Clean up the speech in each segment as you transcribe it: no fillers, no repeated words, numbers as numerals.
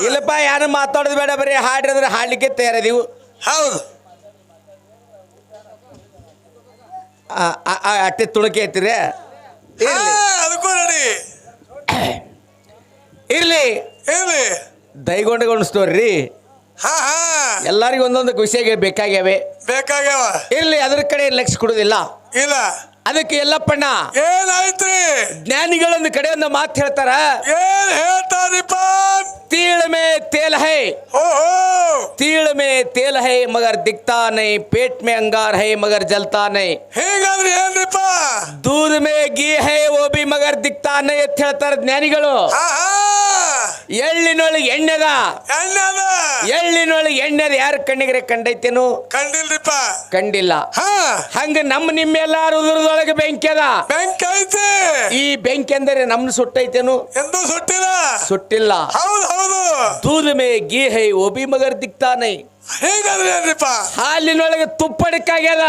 ಇಲ್ಲಪ್ಪ ಯಾರು ಮಾತಾಡೋದು ಬೇಡ, ಬರೀ ಹಾಡಿದ್ರೆ ಹಾಡ್ಲಿಕ್ಕೆ ತಯಾರಿದೀವು. ಹೌದು, ಅಟ್ಟೆ ತುಣಕಿ ಐತಿರಿ. ಅದಕ್ಕೂ ರೆಡಿ ಇರ್ಲಿ ಇರ್ಲಿ. ದೈಗೊಂಡಗೊಳಿಸ್ತವ್ರಿ. ಎಲ್ಲರಿಗೂ ಒಂದೊಂದು ವಿಷಯ ಬೇಕಾಗ್ಯಾವೆ. ಇರ್ಲಿ, ಅದ್ರ ಕಡೆ ಲಕ್ಷ್ಯ ಕೊಡುದಿಲ್ಲ. ಇಲ್ಲ, ಅದಕ್ಕೆ ಎಲ್ಲಪ್ಪಣ್ಣ ಏನಾಯ್ತ್ರಿ? ಜ್ಞಾನಿಗಳೊಂದು ಕಡೆ ಒಂದು ಮಾತು ಹೇಳ್ತಾರ. ಏನ್ ಹೇಳ್ತಾರಿಪ್ಪ? तील में तेल है, तील में तेल है मगर दिखता नहीं, पेट में अंगार है मगर जलता नहीं. ಹೇಗಾದ್ರಿ ಏನ್ರಿಪ್ಪ? दूध में घी है वो भी मगर दिखता नहीं ಅಂತ ಹೇಳ್ತಾರ ಜ್ಞಾನಿಗಳು. ಎಳ್ಳಿನೊಳಗೆ ಎಣ್ಣೆದ, ಎಳ್ಳಿನೊಳಗೆ ಎಣ್ಣೆದ ಯಾರ ಕಣ್ಣಿಗೆ ಕಂಡೈತೇನು? ಕಂಡಿಲ್ರಿಪ್ಪ. ಕಂಡಿಲ್ಲ. ಹಂಗ ನಮ್ಮ ನಿಮ್ಮೆಲ್ಲಾರು ಉದುರದೊಳಗೆ ಬೆಂಕಿ ಅದ. ಬೆಂಕಿ ಐತಿ. ಈ ಬೆಂಕಿ ಅಂದರೆ ನಮ್ನ ಸುಟ್ಟೈತೇನು? ಎಂದೂ ಸುಟ್ಟಿಲ್ಲ. ಸುಟ್ಟಿಲ್ಲ. ಹೌದು ಹೌದು. दूध में घी है वो भी मगर दिखता नहीं. ಹೇಗಾದ್ರಿ ಏನ್ರಿಪ್ಪ? ಹಾಲಿನೊಳಗೆ ತುಪ್ಪ ಅಡಕಾಗ್ಯದ.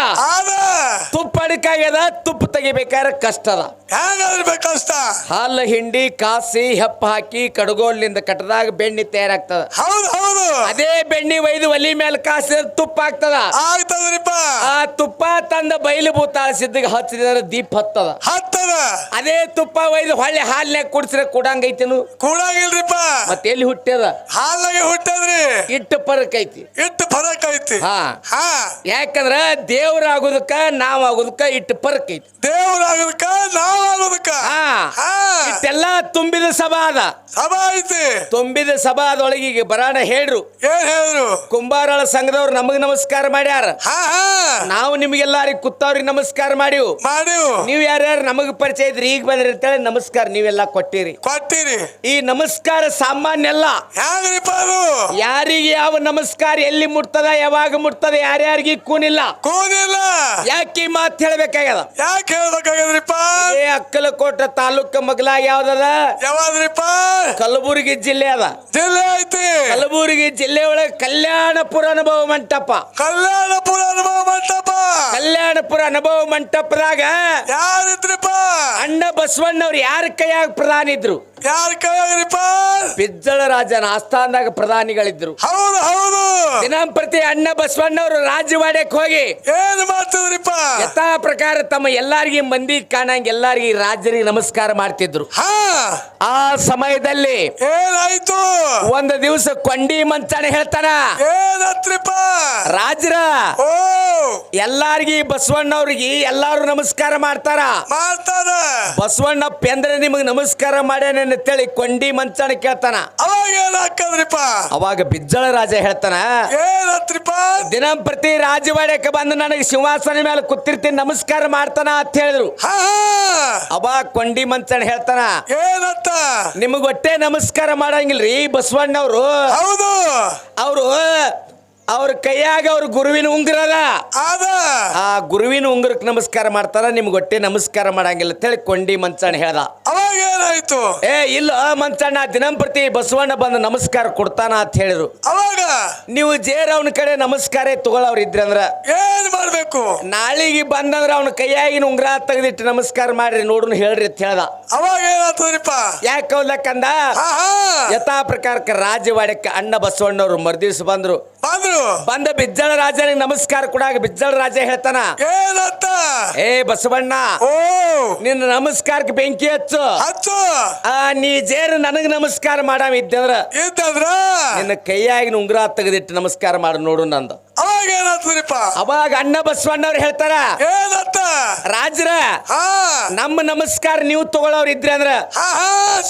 ತುಪ್ಪ ಅಡಕಾಗ್ಯದ, ತುಪ್ಪ ತೆಗಿಬೇಕಾದ್ರೆ ಕಷ್ಟ ಅದ. ಹೇಗಾದ್ರಿ ಕಷ್ಟ? ಹಾಲು ಹಿಂಡಿ ಕಾಸಿ ಹೆಪ್ಪ ಹಾಕಿ ಕಡಗೋಲಿಂದ ಕಟ್ಟದಾಗ ಬೆಣ್ಣೆ ತಯಾರಾಗ್ತದ. ಹೌದು ಹೌದು. ಅದೇ ಬೆಣ್ಣೆ ಒಯ್ದು ಒಲಿ ಮೇಲೆ ಕಾಸಿದ್ರೆ ತುಪ್ಪ ಆಗ್ತದ. ಆಗ್ತದ್ರಿಪ್ಪ. ಆ ತುಪ್ಪ ತಂದ ಬಯಲು ಭೂತ ಸಿದ್ಧಿಗೆ ಹಚ್ಚಿದ್ರೆ ದೀಪ ಹತ್ತದ. ಅದೇ ತುಪ್ಪ ಒಯ್ದು ಹೊಳ್ಳಿ ಹಾಲಿನಾಗ ಕುಡಿಸ್ರೆ ಕೂಡಂಗೈತೇನು? ಕೂಡಂಗಿಲ್ರಿಪ್ಪ. ಮತ್ತೆ ಎಲ್ಲಿ ಹುಟ್ಟ್ಯದ? ಹಾಲಾಗೆ ಹುಟ್ಟದ್ರಿ. ಇಟ್ಟು ಫರಕ್ ಐತಿ. ಇಟ್ಟು ಫರಕ್ ಐತಿ. ಯಾಕಂದ್ರ ದೇವ್ರ ಆಗೋದಕ್ಕ ನಾವ್ ಆಗೋದಕ್ಕ ಇಟ್ಟು ಫರಕ್ ಐತಿ. ದೇವ್ರ ಆಗೋದಕ್ಕ ನಾವ್ ಆಗೋದಕ್ಕ ಇಟ್ಟೆಲ್ಲ ತುಂಬಿದ ಸಭಾ ಅದ. ಸಭಾ ಐತಿ. ತುಂಬಿದ ಸಭಾದೊಳಗೆ ಈಗ ಬರಾಣ ಹೇಳ್ರು. ಏನ್ ಹೇಳಿದ್ರು? ಕುಂಬಾರಳ ಸಂಘದವ್ರು ನಮಗ್ ನಮಸ್ಕಾರ ಮಾಡ್ಯಾರ. ನಾವು ನಿಮ್ಗೆಲ್ಲಾರಿಗೆ ಕುತ್ತವ್ರಿಗೆ ನಮಸ್ಕಾರ ಮಾಡಿವು. ನೀವ್ ಯಾರ್ಯಾರು ನಮಗ್ ಪರಿಚಯ ಇದ್ರಿ, ಈಗ ಬಂದ್ರಿ ಅಂತೇಳಿ ನಮಸ್ಕಾರ ನೀವೆಲ್ಲ ಕೊಟ್ಟಿರಿ. ಈ ನಮಸ್ಕಾರ ಸಾಮಾನ್ಯ ಅಲ್ಲ. ಯಾರಿಗೆ ಯಾವ ನಮಸ್ಕಾರ ಎಲ್ಲಿ ಮುಟ್ತದ, ಯಾವಾಗ ಮುಟ್ತದ, ಯಾರ್ಯಾರಿಗೆ ಕೂನಿಲ್ಲ. ಯಾಕೆ ಈ ಮಾತು ಹೇಳ್ಬೇಕಾಗ್ಯದ? ಯಾಕೆ ಹೇಳ್ಬೇಕಾಗ್ಯದ್ರಿಪ್ಪ? ಅಕ್ಕಲಕೋಟ ತಾಲೂಕ ಮಗ್ಲಾಗ ಯಾವ್ದದ? ಯಾವ್ದ್ರಿಪ್ಪ? ಕಲಬುರಗಿ ಜಿಲ್ಲೆ ಅದ. ಜಿಲ್ಲೆ ಐತಿ. ಕಲಬುರಗಿ ಜಿಲ್ಲೆ ಒಳಗೆ ಕಲ್ಯಾಣಪುರ ಅನುಭವ ಮಂಟಪ. ಕಲ್ಯಾಣಪುರ ಅನುಭವ ಮಂಟಪ. ಕಲ್ಯಾಣಪುರ ಅನುಭವ ಮಂಟಪದಾಗ ಯಾರಿದ್ರಿಪ್ಪ? ಅಣ್ಣ ಬಸವಣ್ಣವ್ರು ಯಾರ ಕೈಯಾಗ ಪ್ರಧಾನಿ ಇದ್ರು? ಯಾರ ಕೈಯಾಗ್ರಿಪ್ಪ? ಬಿಜ್ಜಳ ರಾಜನ ಆಸ್ಥಾನದಾಗ ಪ್ರಧಾನಿಗಳಿದ್ರು. ಹೌದು ಹೌದು. ದಿನಂಪ್ರತಿ ಅಣ್ಣ ಬಸವಣ್ಣವ್ರು ರಾಜವಾಡ್ಯಕ್ಕೆ ಹೋಗಿ ಏನ್ ಮಾಡ್ತಿದ್ರಿಪ್ಪ? ಯಥಾ ಪ್ರಕಾರ ತಮ್ಮ ಎಲ್ಲಾರ್ಗಿ ಮಂದಿ ಕಾಣಂಗ ಎಲ್ಲಾರ್ಗಿ ರಾಜರಿಗೆ ನಮಸ್ಕಾರ ಮಾಡ್ತಿದ್ರು. ಆ ಸಮಯದಲ್ಲಿ ಏನಾಯ್ತು? ಒಂದು ದಿವಸ ಕೊಂಡಿ ಮಂಚಣ ಹೇಳ್ತಾನ. ಏನತ್ರಿಪ್ಪ? ರಾಜರ ಎಲ್ಲಾರ್ಗಿ ಬಸವಣ್ಣವ್ರಿಗೆ ಎಲ್ಲಾರು ನಮಸ್ಕಾರ ಮಾಡ್ತಾರ. ಬಸವಣ್ಣಪ್ಪ ಅಂದ್ರೆ ನಿಮಗ್ ನಮಸ್ಕಾರ ಮಾಡ್ಯಾನ ಅಂತೇಳಿ ಕೊಂಡಿ ಮಂಚಣ ಕೇಳ್ತಾನ. ಅವಾಗ ಏನಾಕದ್ರಿಪ್ಪ? ಅವಾಗ ಬಿಜ್ಜಳ ರಾಜ ಹೇಳ್ತಾನ. ಏನತ್ರಿಪ್ಪ? ದಿನಂಪ್ರತಿ ರಾಜವಾಡ್ಯಕ್ಕೆ ಬಂದು ನನಗೆ ಸಿಂಹಾಸನ ಮೇಲೆ ಕೂತಿರ್ತೀನಿ, ನಮಸ್ಕಾರ ಮಾಡ್ತಾನ ಅಂತ ಹೇಳಿದ್ರು. ಅವಾಗ ಕೊಂಡಿ ಮಂಚಣ ಹೇಳ್ತಾನ. ಏನಂತ? ನಿಮಗ್ ಒಟ್ಟೆ ನಮಸ್ಕಾರ ಮಾಡಂಗಿಲ್ರಿ ಬಸವಣ್ಣವ್ರು. ಹೌದು. ಅವ್ರ ಕೈಯಾಗ ಅವ್ರ ಗುರುವಿನ ಉಂಗುರ ಅದ. ಆ ಗುರುವಿನ ಉಂಗುರಕ್ಕೆ ನಮಸ್ಕಾರ ಮಾಡ್ತಾರ, ನಿಮ್ಗೆ ಒಟ್ಟೆ ನಮಸ್ಕಾರ ಮಾಡಂಗಿಲ್ಲ ಅಂತ ಹೇಳಿ ಕೊಂಡಿ ಮಂಚಣ್ಣ ಹೇಳ್ದ. ಅವಾಗ ಏನಾಯ್ತು? ಇಲ್ಲ ಮಂಚಣ್ಣ, ದಿನಂಪ್ರತಿ ಬಸವಣ್ಣ ಬಂದು ನಮಸ್ಕಾರ ಕೊಡ್ತಾನ ಅಂತ ಹೇಳಿದ್ರು. ಅವಾಗ ನೀವು ಜೇರ್ ಅವನ ಕಡೆ ನಮಸ್ಕಾರ ತಗೊಳ್ಳವ್ರ ಇದ್ರಂದ್ರ ಏನ್ ಮಾಡ್ಬೇಕು? ನಾಳಿಗೆ ಬಂದಂದ್ರ ಅವನ ಕೈಯಾಗಿನ ಉಂಗುರ ತೆಗೆದಿಟ್ಟು ನಮಸ್ಕಾರ ಮಾಡ್ರಿ ನೋಡ್ರು ಹೇಳ್ರಿ ಅಂತ ಹೇಳ್ದ. ಅವಾಗ ಏನಾಯ್ತದ್ರಿಪ್ಪ? ಯಾಕೆ ಹೋಗ್ಲಕ್ಕಂದ ಯಥಾ ಪ್ರಕಾರಕ್ಕೆ ರಾಜವಾಡ್ಯಕ್ಕೆ ಅಣ್ಣ ಬಸವಣ್ಣವ್ರು ಮರ್ದಿವ್ಸ ಬಂದ್ರು. ಬಂದ ಬಿಜ್ಜಳ ರಾಜನಿಗೆ ನಮಸ್ಕಾರ ಕೊಡಾಗ ಬಿಜ್ಜಳ ರಾಜ ಹೇಳ್ತಾನ. ಏನಂತ? ಬಸವಣ್ಣ, ನಿನ್ನ ನಮಸ್ಕಾರಕ್ಕೆ ಬೆಂಕಿ ಹಚ್ಚು. ನೀ ಜೇರು ನನಗ್ ನಮಸ್ಕಾರ ಮಾಡಾಮ ಇದ್ದಂದ್ರ ನಿನ್ನ ಕೈಯಾಗಿನ ಉಂಗುರ ತೆಗೆದಿಟ್ಟು ನಮಸ್ಕಾರ ಮಾಡು ನೋಡು ನಂದು. ಅವಾಗ ಏನಾಗ್ತದ್ರಿಪ್ಪ? ಅವಾಗ ಅಣ್ಣ ಬಸವಣ್ಣವ್ರು ಹೇಳ್ತಾರ. ಏನಂತ? ರಾಜ್ರ ನಮ್ಮ ನಮಸ್ಕಾರ ನೀವು ತಗೊಳ್ಳವ್ರ ಇದ್ರಿ ಅಂದ್ರ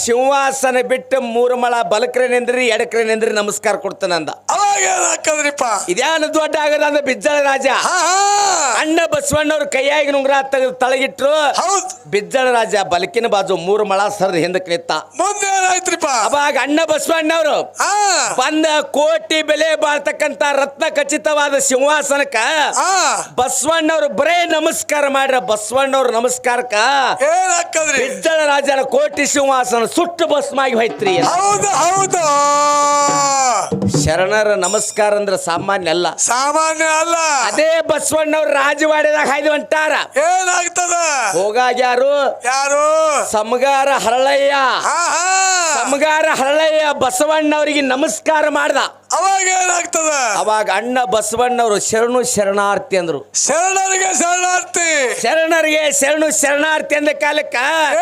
ಸಿಂಹಾಸನ ಬಿಟ್ಟು 3 ಮಳ ಬಲಕ್ರೆ ನಿಂದ್ರಿ ಎಡಕ್ರೆ ನಿಂದ್ರಿ ನಮಸ್ಕಾರ ಕೊಡ್ತಾನಂದ. ಅವಾಗ ಏನಾಕದ್ರಿಪ್ಪ? ಇದ್ಯಾನ ದೊಡ್ಡ ಆಗದ ಅಂದ ಬಿಜ್ಜಳ ರಾಜ. ಅಣ್ಣ ಬಸವಣ್ಣವ್ರ ಕೈಯಾಗಿನ ಉಂಗುರ ತೆಗೆದು ತಳಗಿಟ್ರು. ಬಿಜ್ಜಳ ರಾಜ ಬಲಕಿನ ಬಾಜು 3 ಮಳ ಸರ್ದು ಹಿಂದಕ್ಕೆ ನಿತ್ತ. ಮುಂದೆ ಏನಾಯ್ತ್ರಿಪ್ಪ? ಅವಾಗ ಅಣ್ಣ ಬಸವಣ್ಣವ್ರು ಬಂದ ಕೋಟಿ ಬೆಲೆ ಬಾಳ್ತಕ್ಕಂತ ರತ್ನ ಖಚಿತವಾದ ಸಿಂಹಾಸನಕ್ಕ ಬಸವಣ್ಣವ್ರು ಬರೇ ನಮಸ್ಕಾರ ಮಾಡ್ರ. ಬಸವಣ್ಣವ್ರ ನಮಸ್ಕಾರಕ್ಕ ಬಿಜ್ಜಳ ರಾಜನ ಕೋಟಿ ಸಿಂಹಾಸನ ಸುಟ್ಟು ಭಸ್ಮಾಗಿ ಹೋಯ್ತ್ರಿ. ಹೌದು ಹೌದು. ಶರಣ ಶರಣರ ನಮಸ್ಕಾರ ಅಂದ್ರ ಸಾಮಾನ್ಯ ಅಲ್ಲ. ಸಾಮಾನ್ಯ ಅಲ್ಲ. ಅದೇ ಬಸವಣ್ಣವ್ರ ರಾಜವಾಡಿದಾಗ ಹಾಯ್ದು ಹೊಂಟಾರ. ಏನಾಗ್ತದ? ಹೋಗಾಗ್ಯಾರು ಯಾರು? ಸಮಗಾರ ಹರಳಯ್ಯ. ಹಾ ಹಾ ಸಮಗಾರ ಹರಳಯ್ಯ ಬಸವಣ್ಣವ್ರಿಗೆ ನಮಸ್ಕಾರ ಮಾಡ್ದ. ಅವಾಗ ಏನಾಗ್ತದ? ಅವಾಗ ಅಣ್ಣ ಬಸವಣ್ಣವರು ಶರಣು ಶರಣಾರ್ಥಿ ಅಂದ್ರು. ಶರಣರಿಗೆ ಶರಣಾರ್ಥಿ. ಶರಣರಿಗೆ ಶರಣು ಶರಣಾರ್ಥಿ ಅಂದ ಕಾಲಕ್ಕ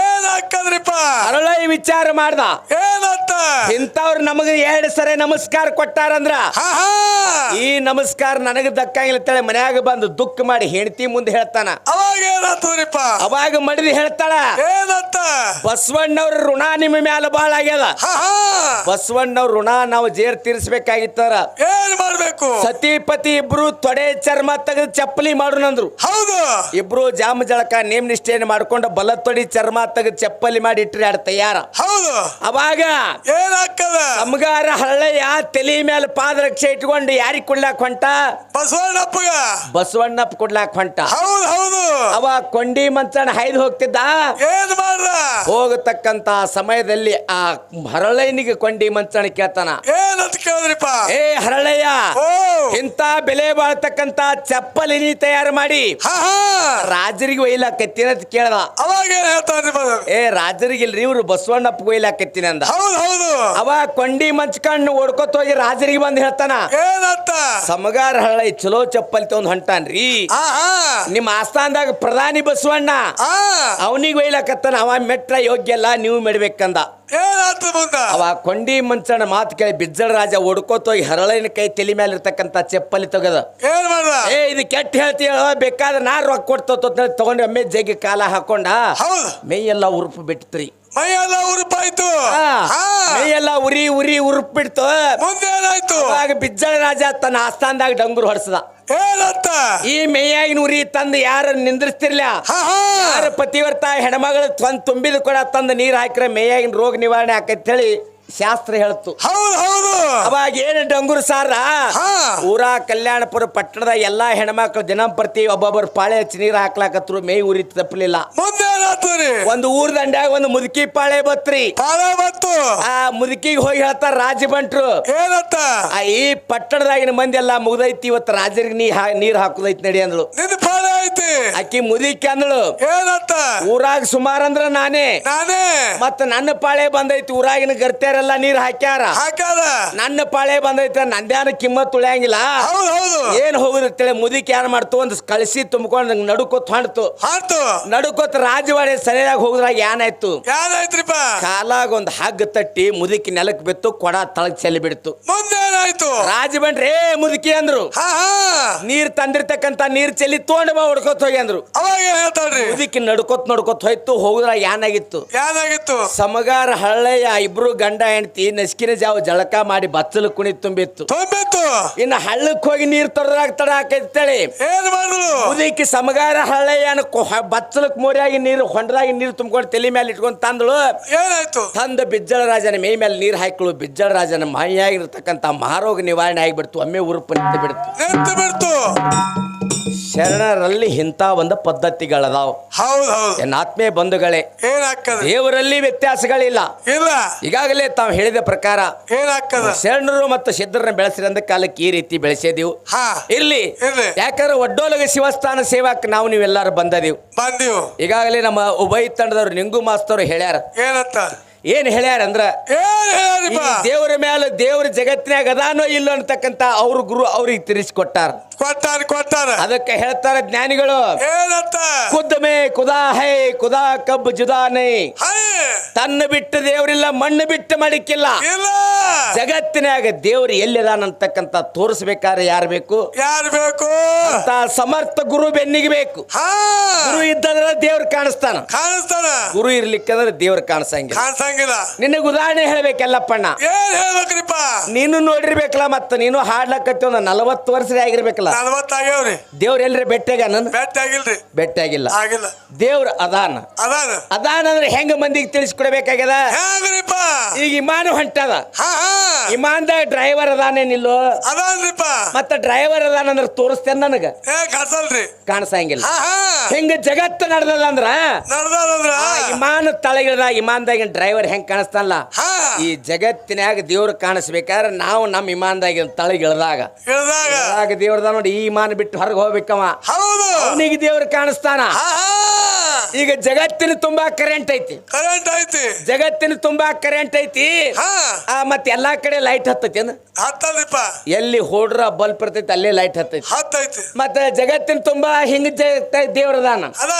ಏನಾಗ್ತದ್ರಿಪ್ಪ? ಹರಳಯ್ಯ ವಿಚಾರ ಮಾಡ್ದ. ಏನಂತ? ಇಂಥವ್ರು ನಮಗ 2 ಸರಿ ನಮಸ್ಕಾರ ಕೊಟ್ಟಾರಂದ್ರ ಹಾ ಹಾ ಈ ನಮಸ್ಕಾರ ನನಗ ದಕ್ಕಂಗಿಲ್ಲ ಅಂತೇಳಿ ಮನ್ಯಾಗ ಬಂದು ದುಃಖ ಮಾಡಿ ಹೆಂಡತಿ ಮುಂದೆ ಹೇಳ್ತಾನ. ಅವಾಗ ಏನಾಗ್ತದ್ರಿಪ್ಪ? ಅವಾಗ ಮಡಿದಿ ಹೇಳ್ತಾಳ, ಏನಂತ? ಬಸವಣ್ಣವ್ರ ಋಣ ನಿಮ್ಮ ಮ್ಯಾಲ ಬಾಳ ಆಗ್ಯದ. ಹಾ ಹಾ ಬಸವಣ್ಣವ್ರ ಋಣ ನಾವು ಜೇರ್ ತೀರ್ಸ್ಬೇಕಾಗಿತ್ತಾರ. ಏನ್ ಮಾಡ್ಬೇಕು? ಸತಿಪತಿ ಇಬ್ರು ತೊಡೆ ಚರ್ಮ ತೆಗೆದು ಚಪ್ಪಲಿ ಮಾಡುನಂದ್ರು. ಹೌದು. ಇಬ್ರು ಜಾಮ ಜಳಕ ನೇಮ ನಿಷ್ಠೆಯನ್ನು ಮಾಡ್ಕೊಂಡು ಬಲ ತೊಡಿ ಚರ್ಮ ತೆಗೆದು ಚಪ್ಪಲಿ ಮಾಡಿ ಇಟ್ರಿ ಆಡ ತಯಾರ. ಹೌದು. ಅವಾಗ ಏನಾಗ್ತದ? ಸಮಗಾರ ಹರಳಯ್ಯ ತಲೆ ಮೇಲೆ ಪಾದರಕ್ಷೆ ಇಟ್ಕೊಂಡು ಯಾರಿಗ್ ಕೊಡ್ಲಾಕ್ ಹೊಂಟ? ಬಸವಣ್ಣಪ್ಪಗ. ಬಸವಣ್ಣಪ್ಪ ಕೊಡ್ಲಾಕ್ ಹೊಂಟ. ಹೌದು ಹೌದು. ಅವ ಕೊಂಡಿ ಮಂಚನ ಹಾಯ್ದು ಹೋಗ್ತಿದ್ದ. ಏನ್ ಮಾಡ್ರ? ಹೋಗತಕ್ಕಂತ ಸಮಯದಲ್ಲಿ ಆ ಹರಳಯ್ಯನಿಗೆ ಕೊಂಡಿ ಮಂಚನ ಕೇಳ್ತಾನ, ಏನಂತ ಕೇಳಿದ್ರಿಪ್ಪ? ಏ ಹರಳಯ್ಯ, ಓ ಇಂತ ಬೆಲೆ ಬಾಳ್ತಕ್ಕಂತ ಚಪ್ಪಲಿ ನೀ ತಯಾರು ಮಾಡಿ ಹಾ ಹಾ ರಾಜರಿಗೆ ಒಯ್ಲಾಕತ್ತೀನಿ ಅಂತ ಕೇಳ್ದ. ಅವಾಗ ಏನ್ ಹೇಳ್ತಾನ್ರಿಪ್ಪ? ಏ ರಾಜರಿಗಿಲ್ರಿ, ಇವ್ರು ಬಸವಣ್ಣಪ್ಪ ಒಯ್ಲಾಕತ್ತೀನಿ ಅಂದ. ಹೌದು ಹೌದು. ಅವ ಕೊಂಡಿ ಮಂಚ್ಕಂಡು ಓಡ್ಕೊತ ಹೋಗಿ ರಾಜರಿಗೆ ಬಂದು ಹೇಳ್ತಾನ, ಏನಂತ? ಸಮಗಾರ ಹರಳಯ್ಯ ಚಲೋ ಚಪ್ಪಲಿ ತಗೊಂಡ್ ಹೊಂಟಾನ್ರಿ. ಹಾ ಹಾ ನಿಮ್ಮ ಆಸ್ಥಾನದಾಗ ಪ್ರಧಾನಿ ಬಸವಣ್ಣ ಹಾ ಅವನಿಗೆ ಒಯ್ಲಾಕತ್ತಾನ, ಅವ ಮೆಟ್ರ ಯೋಗ್ಯ ಅಲ್ಲ, ನೀವು ಮೆಡ್ಬೇಕಂದ. ಏನಾಗ್ತದ ಮುಂದ? ಅವ ಕೊಂಡಿ ಮಂಚನ ಮಾತು ಕೇಳಿ ಬಿಜ್ಜಳ ರಾಜ ಓಡ್ಕೋತ ಹೋಗಿ ಹರಳಯ್ಯನ ಕೈ ತಲೆ ಮೇಲೆ ಇರ್ತಕ್ಕಂತ ಚಪ್ಪಲಿ ತೆಗದ. ಏನ್ ಮಾಡ್ದ? ಏ ಇದು ಕೆಟ್ಟ ಹೇಳ್ತೀಯ, ಬೇಕಾದ್ರೆ ನಾ ರೊಕ್ಕ ಕೊಡ್ತ ತಗೊಂಡು ಒಮ್ಮೆ ಜಗ್ಗಿ ಕಾಲ ಹಾಕೊಂಡ ಹೌದು. ಮೇಯೆಲ್ಲ ಉರುಪು ಬಿಟ್ತ್ರಿ. ಮೈಯೆಲ್ಲ ಉರುಪಾಯ್ತು. ಮೇಯೆಲ್ಲ ಉರಿ ಉರಿ ಉರುಪ್ ಬಿಡ್ತು. ಮುಂದೆ ಏನಾಯ್ತು? ಅವಾಗ ಬಿಜ್ಜಳ ರಾಜ ತನ್ನ ಆಸ್ಥಾನದಾಗ ಡಂಗುರು ಹೊಡ್ಸದ. ಏನಂತ? ಈ ಮೇಯಾಗಿನ ಉರಿ ತಂದು ಯಾರು ನಿಂದ್ರಿಸ್ತಿರ್ಲ, ಹಾ ಹಾ ಯಾರು ಪತಿವರ್ತ ಹೆಣ್ಮಗಳು ತುಂಬಿದ ಕೂಡ ತಂದು ನೀರ್ ಹಾಕಿರ ಮೇಯಾಗಿನ ರೋಗ ನಿವಾರಣೆ ಆಕೈತ್ ಹೇಳಿ ಶಾಸ್ತ್ರ ಹೇಳ್ತು. ಹೌದು ಹೌದು. ಅವಾಗ ಏನು ಡಂಗುರು ಸಾರ ಹಾ ಊರ ಕಲ್ಯಾಣಪುರ ಪಟ್ಟಣದ ಎಲ್ಲಾ ಹೆಣ್ಮಕ್ಳು ದಿನಂಪ್ರತಿ ಒಬ್ಬೊಬ್ಬರು ಪಾಳೆ ಹಚ್ಚಿ ನೀರ್ ಹಾಕ್ಲಾಕತ್ರು, ಮೇಯ್ ಉರಿ ತಪ್ಪಲಿಲ್ಲ. ಮುಂದೆ ಏನಾಗ್ತದ್ರಿ? ಒಂದು ಊರ್ ದಂಡ್ಯಾಗ ಒಂದು ಮುದುಕಿ ಪಾಳೆ ಬತ್ರಿ. ಪಾಳೆ ಬತ್ತು. ಆ ಮುದುಕಿಗೆ ಹೋಗಿ ಹೇಳ್ತಾರ ರಾಜ ಬಂಟ್ರು, ಏನಂತ? ಈ ಪಟ್ಟಣದಾಗಿನ ಮಂದಿ ಎಲ್ಲಾ ಮುಗ್ದೈತಿ, ಇವತ್ತು ರಾಜರಿಗೆ ನೀರ್ ಹಾಕುದೈತಿ ನಡಿ ಅಂದ್ಳು. ನಿನ್ನ ಪಾಳೆ ಐತಿ. ಆಕಿ ಮುದುಕಿ ಅಂದಳು, ಏನಂತ? ಊರಾಗ ಸುಮಾರು ಅಂದ್ರ ನಾನೇ ಮತ್ತ ನನ್ನ ಪಾಳೆ ಬಂದೈತಿ, ಊರಾಗಿನ ಗರ್ತ್ಯಾರೆಲ್ಲ ನೀರ್ ಹಾಕ್ಯಾರ, ನನ್ನ ಪಾಳೆ ಬಂದೈತಿ, ನಂದ್ಯಾನ ಕಿಮ್ಮತ್ ಉಳಿಯಂಗಿಲ್ಲ. ಹೌದು ಹೌದು. ಏನ್ ಹೋಗುತ್ತೇಳಿ ಮುದುಕಿ ಏನ್ ಮಾಡ್ತು, ಒಂದು ಕಳಿಸಿ ತುಂಬಿಕೊಂಡು ನಡುಕೋತ್ ಹೊಂಡ್ತು. ನಡುಕೋತ್ ರಾಜವಾಡಿ ಸರಿಯಾಗಿ ಹೋಗುದ್ರಾಗ ಏನಾಯ್ತು? ಏನಾಯ್ತ್ರಿಪ್ಪ? ಕಾಲಾಗ ಒಂದು ಹಗ್ಗ ತಟ್ಟಿ ಮುದುಕಿ ನೆಲಕ್ ಬಿತ್ತು, ಕೊಡ ತಳಗ್ ಚೆಲ್ಲಿ ಬಿಡ್ತು. ಮುಂದೆ ಏನಾಯ್ತು? ರಾಜ ಬಂಡ್ರೆ ಮುದುಕಿ ಅಂದ್ರು, ನೀರ್ ತಂದಿರ್ತಕ್ಕಂತ ನೀರ್ ಚೆಲ್ಲಿ ತಗೊಂಡ್ ಬಾ ಹೊಡ್ಕೋತ್ ಹೋಗಿ ಅಂದ್ರು. ಅವಾಗ ಹೇಳ್ತಾಳ್ರಿ ಮುದುಕಿ ನಡ್ಕೋತ್ ಹೋಯ್ತು. ಹೋಗುದ್ರಾಗ ಏನಾಗಿತ್ತು? ಸಮಗಾರ ಹರಳಯ್ಯ ಇಬ್ರು ಗಂಡ ಹೆಂಡತಿ ನಸ್ಕಿನ ಜಾವ ಜಳಕ ಮಾಡಿ ಬಚ್ಚಲು ಕುಣಿ ತುಂಬಿತ್ತು. ಇನ್ನು ಹಳ್ಳಕ್ ಹೋಗಿ ನೀರ್ ತೊಡದ್ರಾಗ ತಡ ಹಾಕೈತೇಳಿ ಏನ್ ಮಾಡಿದ್ರು? ಮುದುಕಿ ಸಮಗಾರ ಹರಳಯ್ಯನ ಬಚ್ಚಲಕ್ ಮೋರಿಯಾಗಿ ನೀರು ಹೊಂಡದಾಗಿ ನೀರು ತುಂಬಿಕೊಂಡು ತಲೆ ಮೇಲೆ ಇಟ್ಕೊಂಡ್ ತಂದಳು. ಏನಾಯ್ತು? ತಂದ ಬಿಜ್ಜಳ ರಾಜನ ಮೈ ಮೇಲೆ ನೀರ್ ಹಾಕಿಳು. ಬಿಜ್ಜಳ ರಾಜನ ಮಾಯಾಗಿರ್ತಕ್ಕಂತ ಮಹಾರೋಗ ನಿವಾರಣೆ ಆಗಿಬಿಡ್ತು. ಒಮ್ಮೆ ಉರುಪು ನಿಂತು ಬಿಡ್ತು. ಶರಣರಲ್ಲಿ ಇಂಥ ಒಂದು ಪದ್ಧತಿಗಳದಾವ್. ಎನ್ನ ಆತ್ಮೀಯ ಬಂಧುಗಳೇ, ದೇವರಲ್ಲಿ ವ್ಯತ್ಯಾಸಗಳಿಲ್ಲ. ಈಗಾಗಲೇ ತಾವು ಹೇಳಿದ ಪ್ರಕಾರ ಶರಣರು ಮತ್ತು ಸಿದ್ಧರನ್ನ ಬೆಳೆಸಿದ ಕಾಲಕ್ಕೆ ಈ ರೀತಿ ಬೆಳೆಸಿದೀವು. ಇರ್ಲಿ, ಯಾಕಂದ್ರೆ ಒಡ್ಡೋಲಗ ಶಿವಸ್ಥಾನ ಸೇವಾಕ್ ನಾವು ನೀವೆಲ್ಲಾರು ಬಂದದೀವು. ಈಗಾಗಲೇ ನಮ್ಮ ಉಭಯ ತಂಡದವ್ರು ನಿಂಗು ಮಾಸ್ತವ್ರು ಹೇಳ್ಯಾರ. ಏನ್ ಹೇಳ್ಯಾರ ಅಂದ್ರ, ದೇವರ ಮೇಲೆ ದೇವ್ರ ಜಗತ್ತಿನಾಗ ಅದಾನೋ ಇಲ್ಲ ಅಂತಕ್ಕಂತ ಅವ್ರ ಗುರು ಅವ್ರಿಗೆ ತಿರ್ಸಿಕೊಟ್ಟಾರ. ಅದಕ್ಕೆ ಹೇಳ್ತಾರ ಜ್ಞಾನಿಗಳು, ಖುದ್ ಮೇ ಖುದಾ ಹೈ ಖುದಾ ಕಬ್ ಜುದಾ ನೈ. ತನ್ನ ಬಿಟ್ಟು ದೇವ್ರಿಲ್ಲ, ಮಣ್ಣು ಬಿಟ್ಟು ಮಡಿಕಿಲ್ಲ. ಜಗತ್ತಿನಾಗ ದೇವ್ರು ಎಲ್ಲಿದಾನಂತಕ್ಕಂತ ತೋರಿಸ್ಬೇಕಾದ್ರೆ ಯಾರು ಬೇಕು? ಅಂತ ಸಮರ್ಥ ಗುರು ಬೆನ್ನಿಗೆ ಬೇಕು. ಗುರು ಇದ್ದಂದ್ರೆ ದೇವ್ರ ಕಾಣಿಸ್ತಾನ, ಗುರು ಇರ್ಲಿಕ್ಕಂದ್ರೆ ದೇವ್ರ ಕಾಣಿಸಂಗಿಲ್ಲ. ನಿನಗೆ ಉದಾಹರಣೆ ಹೇಳ್ಬೇಕಲ್ಲಪ್ಪಣ್ಣ, ನೀನು ನೋಡಿರ್ಬೇಕಲ್ಲ, ಮತ್ತ ನೀನು ಹಾಡ್ಲಕತ್ತಿ ಒಂದು 40 ವರ್ಷ ಆಗಿರ್ಬೇಕಲ್ಲ. ದೇವ್ರ ಎಲ್ರಿ ಬೆಟ್ಟ ಆಗಿಲ್ಲ. ದೇವ್ರ ಅದಾನ ಅಂದ್ರೆ ಹೆಂಗ ಮಂದಿಗೆ ತಿಳಿಸ್ಕೊಡ್ಬೇಕಾಗ್ಯದ? ಈಗ ವಿಮಾನ ಹೊಂಟದ, ವಿಮಾನದಾಗ ಡ್ರೈವರ್ ಅದಾನೆ ನಿಲ್ಲು ಅದಾನ್ರಿಪ್ಪ. ಮತ್ತ ಡ್ರೈವರ್ ಅದಾನ ಅಂದ್ರ ತೋರಿಸ್ತೇನೆ ನನಗ ಕಾಸಲ್ರಿ. ಕಾಣಿಸಂಗಿಲ್ಲ. ಹಿಂಗ ಜಗತ್ತು ನಡೆದದ ಅಂದ್ರ ನಡ್ದಾದಂದ್ರ ವಿಮಾನ ತಳಗಿಳದ ವಿಮಾನದಾಗಿನ ಡ್ರೈವರ್ ಹೆಂಗ್ ಕಾಣಿಸ್ತಾನಲ್ಲ ಈ ಜಗತ್ತಿನ್ಯಾಗ ದೇವ್ರ ಕಾಣಿಸ್ಬೇಕಾದ್ರೆ ನಾವು ನಮ್ಮ ವಿಮಾನದಾಗಿನ ತಳಗಿಳದಾಗ ದೇವ್ರದ ನೋಡಿ ಈ ವಿಮಾನ ಬಿಟ್ಟು ಹೊರಗೆ ಹೋಗ್ಬೇಕವ ಅವನಿಗೆ ದೇವ್ರ ಕಾಣಿಸ್ತಾನ. ಈಗ ಜಗತ್ತಿನ ತುಂಬಾ ಕರೆಂಟ್ ಐತಿ. ಜಗತ್ತಿನ ತುಂಬಾ ಕರೆಂಟ್ ಐತಿ. ಮತ್ತೆ ಎಲ್ಲಾ ಕಡೆ ಲೈಟ್ ಹತ್ತೈತಿ. ಎಲ್ಲಿ ಹೋಡ್ರ ಬಲ್ಪ್ ಇರ್ತೈತಿ ಅಲ್ಲೇ ಲೈಟ್ ಹತ್ತೈತಿ. ಮತ್ತೆ ಜಗತ್ತಿನ ತುಂಬಾ ಹಿಂಗ ದೇವ್ರದಾನ.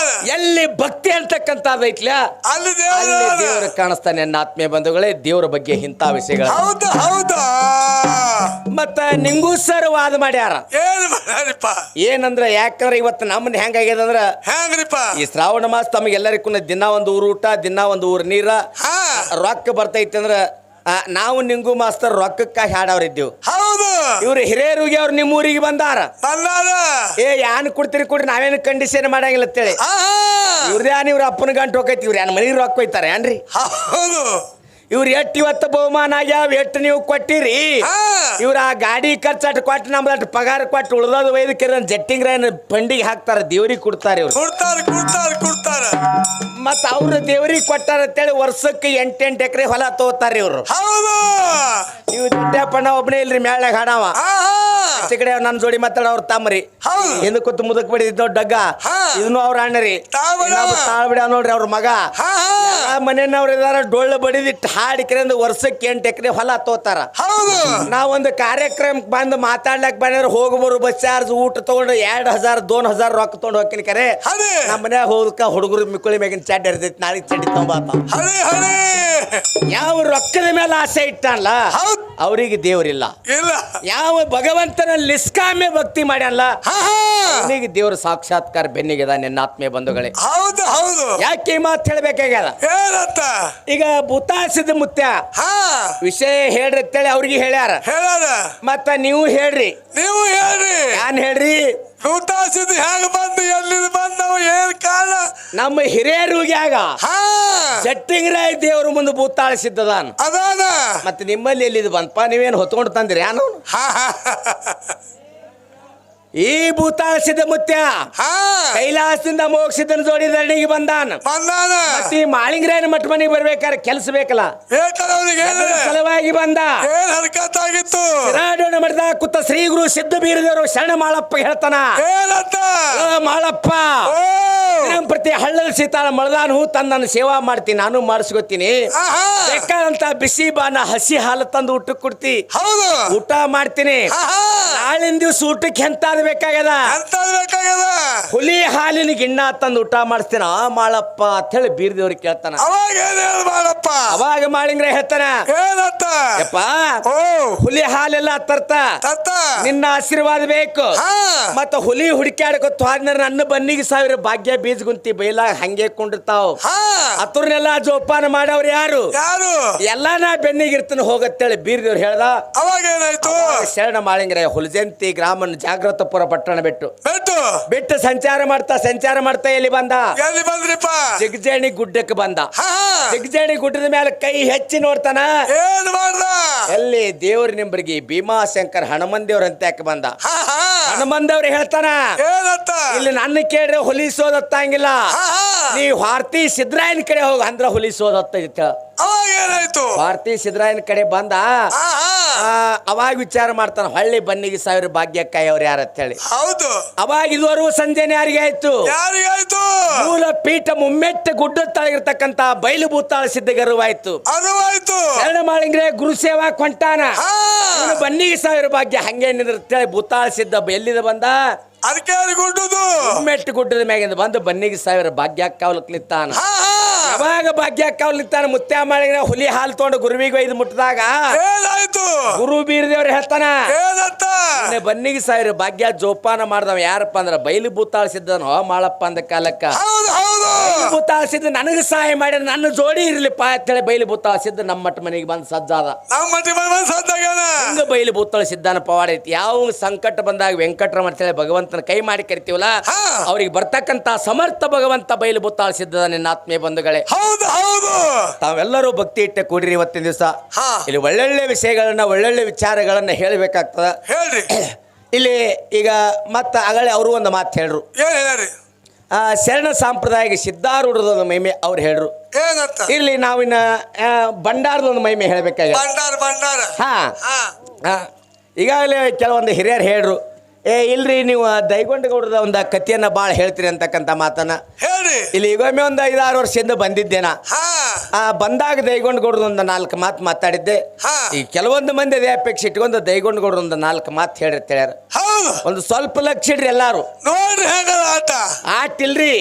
ಎಲ್ಲಿ ಭಕ್ತಿ ಅಂತಕ್ಕಂಥದ್ದೈತ್ಲ ಅಲ್ಲಿ ದೇವ್ರ ಕಾಣಿಸ್ತಾನೆ. ನನ್ನ ಆತ್ಮೀಯ ಬಂಧುಗಳೇ, ದೇವ್ರ ಬಗ್ಗೆ ಇಂಥ ವಿಷಯಗಳು ಮತ್ತ ನಿಂಗೂ ಸರ್ ವಾದ ಮಾಡ್ಯಾರ. ಏನಂದ್ರ ಯಾಕಂದ್ರ ಇವತ್ತು ನಮ್ಮನ್ನ ಹೆಂಗಾಗ್ಯದಂದ್ರ ಈ ಶ್ರಾವಣ ಮಾಸ ತಮಗೆಲ್ಲರಿಗೂ ದಿನ ಒಂದು ಊರು ಊಟ, ದಿನ ಒಂದು ಊರು ನೀರ, ರೊಕ್ಕ ಬರ್ತೈತಿ ಅಂದ್ರ ನಾವು ನಿಂಗು ಮಾಸ್ತರ್ ರೊಕ್ಕಕ್ಕಾಗಿ ಹಾಡವ್ರಿದ್ದೇವು. ಇವ್ರು ಹಿರಿಯರಿಗೆ ಅವ್ರು ನಿಮ್ಮ ಊರಿಗೆ ಬಂದಾರ. ಯಾನ್ ಕೊಡ್ತೀರಿ ಕೊಡ್ರಿ, ನಾವೇನು ಕಂಡೀಷನ್ ಮಾಡಂಗಿಲ್ಲ ಅಂತೇಳಿ ಇವ್ರದೇ ಇವ್ರ ಅಪ್ಪನ ಗಂಟು ಹೋಗೈತಿ. ಇವ್ರು ಏನ್ ಮನೆಗೆ ರೊಕ್ಕ ಹೋಯ್ತಾರ ಏನ್ರಿ? ಇವ್ರು ಎಟ್ಟು ಇವತ್ತು ಬಹುಮಾನ ಆಗ್ಯಾವ, ಎಷ್ಟು ನೀವು ಕೊಟ್ಟಿರಿ. ಇವ್ರ ಆ ಗಾಡಿ ಖರ್ಚು ಕೊಟ್ಟು ನಮ್ದು ಪಗಾರ ಕೊಟ್ಟು ಉಳ್ದೋದು ವೈದ್ಯಕರ ಜಟ್ಟಿಂಗ್ ಬಂಡಿಗೆ ಹಾಕ್ತಾರ, ದೇವ್ರಿಗೆ ಕೊಡ್ತಾರೆ ಇವ್ರು. ಮತ್ತ ಅವ್ರು ದೇವ್ರಿಗೆ ಕೊಟ್ಟಾರ ಅಂತೇಳಿ ವರ್ಷಕ್ಕೆ 8 ಎಕರೆ ಹೊಲ ತಗೋತಾರ ಇವ್ರು. ಇವ್ ದೊಡ್ಡಪ್ಪಣ್ಣ ಒಬ್ಬನೇ ಇಲ್ರಿ ಮ್ಯಾಳಾಗ ಹಾಡವ. ಆಚೆ ಕಡೆ ನನ್ನ ಜೋಡಿ ಮಾತಾಡ ಅವ್ರ ತಮ್ಮರಿ ಹಿಂದ ಕೂತು ಮುದಕ್ ಬಿಡಿದ್ ದೊಡ್ಡಗ್ಗ ಇದನ್ನು ಅವ್ರ ಅಣ್ಣರಿ ತಾಳ್ಬಿಡ ನೋಡ್ರಿ ಅವ್ರ ಮಗ. ಮನೆಯವ್ರ ಇದಾರ ಡೊಳ್ಳು ಬಡಿದಿಟ್ಟು ಹಾಡಿಕ್ರಿಂದ ವರ್ಷಕ್ಕೆ 8 ಎಕರೆ ಹೊಲ ತೋತಾರ. ನಾವೊಂದು ಕಾರ್ಯಕ್ರಮಕ್ಕೆ ಬಂದು ಮಾತಾಡ್ಲಕ್ ಬಂದ್ರೆ ಹೋಗ್ಬರು ಬಸ್ ಚಾರ್ಜ್ ಊಟ ತಗೊಂಡು 2000 2000 ರೊಕ್ಕ ತಗೊಂಡು ಹೋಗ್ತೀನಿ. ಕರೆ ನಮ್ಮ ಮನ್ಯಾಗ ಹೋದಕ್ಕ ಹುಡುಗರು ಮಿಕ್ಕುಳಿ ಮ್ಯಾಗಿನ ಚಡ್ಡಿ ಇರ್ತೈತಿ, ನಾಳೆ ಚಡ್ಡಿ ತಗೊಂಬಾತ. ಯಾವ ರೊಕ್ಕದ ಮೇಲೆ ಆಸೆ ಇಟ್ಟಲ್ಲ ಅವ್ರಿಗೆ ದೇವ್ರಿಲ್ಲ. ಯಾವ ಭಗವಂತನ ನಿಷ್ಕಾಮ್ಯ ಭಕ್ತಿ ಮಾಡ್ಯಲ್ಲ ಅವನಿಗೆ ದೇವ್ರ ಸಾಕ್ಷಾತ್ಕಾರ ಬೆನ್ನಿಗೆದ. ನಿನ್ನ ಆತ್ಮೀಯ ಬಂಧುಗಳೇ, ಯಾಕೆ ಈ ಮಾತು ಹೇಳ್ಬೇಕಾಗ್ಯದ? ಈಗ ಭೂತಾಸಿದ ಮುತ್ಯ ವಿಷಯ ಹೇಳ್ರಿ ಅಂತೇಳಿ ಅವ್ರಿಗೆ ಹೇಳ್ಯಾರ. ಮತ್ತ ನೀವು ಹೇಳ್ರಿ ಏನ್ ಹೇಳ್ರಿ? ಭೂತಾಸಿದ ಹೆಂಗ ಬಂದು ಎಲ್ಲಿಂದ ಬಂದವ ಏನ್ ಕಾಲ? ನಮ್ಮ ಹಿರಿಯರಿಗ್ಯಾಗ ಜಟ್ಟಿಂಗ್ ರಾಯ್ ದೇವ್ರ ಮುಂದೆ ಭೂತಾಳಿಸಿದ್ದದಾನ ಅದಾನ. ಮತ್ತೆ ನಿಮ್ಮಲ್ಲಿ ಎಲ್ಲಿದ್ ಬಂತಪ್ಪ? ನೀವೇನು ಹೊತ್ಕೊಂಡು ತಂದಿರಿ ಯಾನು? ಈ ಭೂತಾಳಿಸಿದ ಮುತ್ಯ ಕೈಲಾಸದಿಂದ ಮೋಕ್ಷಿದ್ದನ ಜೋಡಿ ದಂಡಿಗೆ ಬಂದಾನ. ಮತ್ತೆ ಈ ಮಾಳಿಂಗರಾಯನ ಮಠ ಮನೆಗೆ ಬರ್ಬೇಕಾದ್ರೆ ಕೆಲಸ ಬೇಕಲ್ಲ, ಸಲುವಾಗಿ ಬಂದ. ಸಿರಾಡೋಣ ಮಠದ ಕುತ್ತ ಶ್ರೀ ಗುರು ಸಿದ್ಧ ಬೀರದೇವರು ಶರಣ ಮಾಳಪ್ಪ ಹೇಳ್ತಾನ, ಮಾಳಪ್ಪ ಪ್ರತಿ ಹಳ್ಳದ ಸೀತಾಳ ಮಳದಾನು ತನ್ನ ಸೇವಾ ಮಾಡ್ತೀನಿ, ನಾನು ಮಾಡಿಸ್ಕೊತೀನಿ. ಬೇಕಾದಂತ ಬಿಸಿ ಬಾನ ಹಸಿ ಹಾಲು ತಂದು ಊಟಕ್ಕೆ ಕೊಡ್ತಿ, ಊಟ ಮಾಡ್ತೀನಿ. ನಾಳಿನ ದಿವ್ಸ ಊಟಕ್ಕೆ ಎಂತಾದ್ ಬೇಕಾಗ್ಯದ? ಹುಲಿ ಹಾಲಿನ ಗಿಣ್ಣ ತಂದು ಊಟ ಮಾಡಿಸ್ತೀನ ಮಾಳಪ್ಪ ಅಂತ ಹೇಳಿ ಬೀರದೇವ್ರಿಗೆ ಕೇಳ್ತಾನ. ಅವಾಗ ಮಾಳಿಂಗ್ರ ಹೇಳ್ತಾನ, ಯಪ್ಪ ಹುಲಿ ಹಾಲೆಲ್ಲ ತರ್ತ ನಿನ್ನ ಆಶೀರ್ವಾದ ಬೇಕು. ಮತ್ತ ಹುಲಿ ಹುಡುಕ್ಯಾಡ್ಕೊತ್ ಹೋದ್ಮೇಲೆ ನನ್ನ ಬನ್ನಿಗೆ 1000 ಭಾಗ್ಯ ಬೀಜ ಗುಂತಿ ಬೈಲ ಹಂಗೆ ಕೊಂಡಿರ್ತಾವ್. ಅತ್ರನೆಲ್ಲ ಜೋಪಾನ ಮಾಡವ್ರು ಯಾರು? ಎಲ್ಲಾ ನಾ ಬೆನ್ನಿಗಿರ್ತಾನೆ ಹೋಗತ್ತೇಳಿ ಬೀರದೇವ್ರು ಹೇಳ್ದ. ಅವಾಗ ಏನಾಯ್ತು? ಶರಣ ಮಾಳಿಂಗ್ರ ಹುಲಜಂತಿ ಗ್ರಾಮನ ಜಾಗೃತಪುರ ಪಟ್ಟಣ ಬಿಟ್ಟು ಸಂಚಾರ ಮಾಡ್ತಾ ಎಲ್ಲಿ ಬಂದ? ಜಿಗಜೇಣಿ ಗುಡ್ಡಕ್ಕೆ ಬಂದ. ಜಿಗಜೇಣಿ ಗುಡ್ಡದ ಮೇಲೆ ಕೈ ಹೆಚ್ಚಿ ನೋಡ್ತಾನ. ಎಲ್ಲಿ ದೇವ್ರ ನಿಂಬರಿಗೆ ಭೀಮಾಶಂಕರ್ ಹನುಮಂದೇವ್ರ ಅಂತ ಯಾಕೆ ಬಂದ? ಹನುಮಂದೇವ್ರು ಹೇಳ್ತಾನ, ಇಲ್ಲಿ ನನ್ನ ಕೇಳ್ರೆ ಹೊಲಿಸೋದತ್ತಂಗಿಲ್ಲ, ನೀ ಭಾರತಿ ಸಿದ್ರಾಯನ್ ಕಡೆ ಹೋಗ ಅಂದ್ರ ಹೊಲಿಸೋದತ್ತ. ಭಾರತಿ ಸಿದ್ರಾಯನ್ ಕಡೆ ಬಂದ. ಅವಾಗ ವಿಚಾರ ಮಾಡ್ತಾನ, ಹಳ್ಳಿ ಬನ್ನಿಗೆ 1000 ಭಾಗ್ಯಕ್ಕಾಯಿ ಅವ್ರು ಯಾರ ಅಂತ ಹೇಳಿ. ಅವಾಗ ಇದುವರೆಗೂ ಸಂಜೆನೆ ಯಾರಿಗೆ ಆಯ್ತು? ಮೂಲ ಪೀಠ ಮುಮ್ಮೆಟ್ಟ ಗುಡ್ಡ ತಳಗಿರ್ತಕ್ಕಂತ ಬಯಲು ಭೂತಾಳ ಸಿದ್ಧಗರುವಾಯ್ತು. ಶರಣ ಮಾಳಿಂಗ್ರೆ ಗುರು ಸೇವಾ ಕೊಂಟಾನ. ಬನ್ನಿಗೆ 1000 ಭಾಗ್ಯ ಹಂಗೆ ನಿಂದಿರ್ತೇಳಿ ಭೂತಾಳ ಸಿದ್ಧ ಎಲ್ಲಿದ ಬಂದ? ಮುಮ್ಮೆಟ್ಟ ಗುಡ್ಡದ ಮ್ಯಾಗಿಂದ ಬಂದು ಬನ್ನಿಗೆ 1000 ಭಾಗ್ಯಕ್ಕಾವ್ಲಿತ್ತಾನ. ಯಾವಾಗ ಭಾಗ್ಯಕ್ಕಾವ್ಲಿತ್ತಾನ ಮುತ್ಯ ಮಾಳಿಂಗ್ರೆ ಹುಲಿ ಹಾಲು ತಗೊಂಡು ಗುರುವಿಗೆ ಒಯ್ದು ಮುಟ್ಟಿದಾಗ ಗುರು ಬೀರದೇವ್ರು ಹೇಳ್ತಾನ, ಬನ್ನಿಗೆ 1000 ಭಾಗ್ಯ ಜೋಪಾನ ಮಾಡ್ದವ ಯಾರಪ್ಪ ಅಂದ್ರ ಬಯಲು ಭೂತಾಳ ಸಿದ್ದನೋ ಮಾಳಪ್ಪ ಅಂದ ಕಾಲಕ್ಕ. ಬೈಲು ಭೂತಾಳಿಸಿದ್ದು ನನಗೆ ಸಹಾಯ ಮಾಡಿ ನನ್ನ ಜೋಡಿ ಇರ್ಲಿಪ್ಪ ಅಂತೇಳಿ ಬೈಲು ಭೂತಾಳಿಸಿದ್ದು ನಮ್ಮ ಮಟ್ಟ ಮನೆಗೆ ಬಂದು ಸಜ್ಜಾದ. ಹಿಂಗ ಬೈಲು ಭೂತಾಳಿಸಿದ್ದಾನ ಪವಾಡ ಐತಿ. ಯಾವ ಸಂಕಟ ಬಂದಾಗ ವೆಂಕಟರಮಣ ಅಂತೇಳಿ ಭಗವಂತನ ಕೈ ಮಾಡಿ ಕರಿತೀವಲ್ಲ, ಅವ್ರಿಗೆ ಬರ್ತಕ್ಕಂತ ಸಮರ್ಥ ಭಗವಂತ ಬೈಲು ಭೂತಾಳಿಸಿದ್ದ ನಿನ್ನ ಆತ್ಮೀಯ ಬಂಧುಗಳೇ. ತಾವೆಲ್ಲರೂ ಭಕ್ತಿ ಇಟ್ಟೆ ಕೂಡಿರಿ. ಇವತ್ತಿನ ದಿವಸ ಇಲ್ಲಿ ಒಳ್ಳೊಳ್ಳೆ ವಿಷಯಗಳನ್ನ ಒಳ್ಳೊಳ್ಳೆ ವಿಚಾರಗಳನ್ನ ಹೇಳಬೇಕಾಗ್ತದ. ಹೇಳ್ರಿ ಇಲ್ಲಿ ಈಗ ಮತ್ತ ಅಗಳೆ ಅವರು ಒಂದು ಮಾತು ಹೇಳ್ರು. ಶರಣ ಸಾಂಪ್ರದಾಯಿಕ ಸಿದ್ಧಾರೂಢದ ಒಂದು ಮಹಿಮೆ ಅವ್ರು ಹೇಳ್ರು. ಇಲ್ಲಿ ನಾವಿನ್ನ ಭಂಡಾರದ ಒಂದು ಮಹಿಮೆ ಹೇಳ್ಬೇಕಾಗ ಈಗಾಗಲೇ ಕೆಲವೊಂದು ಹಿರಿಯರು ಹೇಳ್ರು, ಇಲ್ರಿ ನೀವು ದೈಗೊಂಡಗೌಡದ ಒಂದು ಕಥೆಯನ್ನ ಭಾಳ ಹೇಳ್ತೀರಿ ಅಂತಕ್ಕಂಥ ಮಾತನ್ನ ಹೇಳ್ರಿ. ಇಲ್ಲಿ ಈಗೊಮ್ಮೆ ಒಂದು 5-6 ವರ್ಷದಿಂದ ಬಂದಿದ್ದೇನ. ಬಂದಾಗ ದೈಗೊಂಡಗೌಡದ ಒಂದು 4 ಮಾತು ಮಾತಾಡಿದ್ದೆ. ಈ ಕೆಲವೊಂದು ಮಂದಿ ಅದೇ ಅಪೇಕ್ಷೆ ಇಟ್ಕೊಂಡು ದೈಗೊಂಡಗೌಡದ ಒಂದು 4 ಮಾತು ಹೇಳ್ಯಾರ. ಒಂದು ಸ್ವಲ್ಪ ಲಕ್ಷ ಇಡ್ರಿ ಎಲ್ಲಾರು ನೋಡ್ರಿ ಆಟ ಇಲ್ರಿ,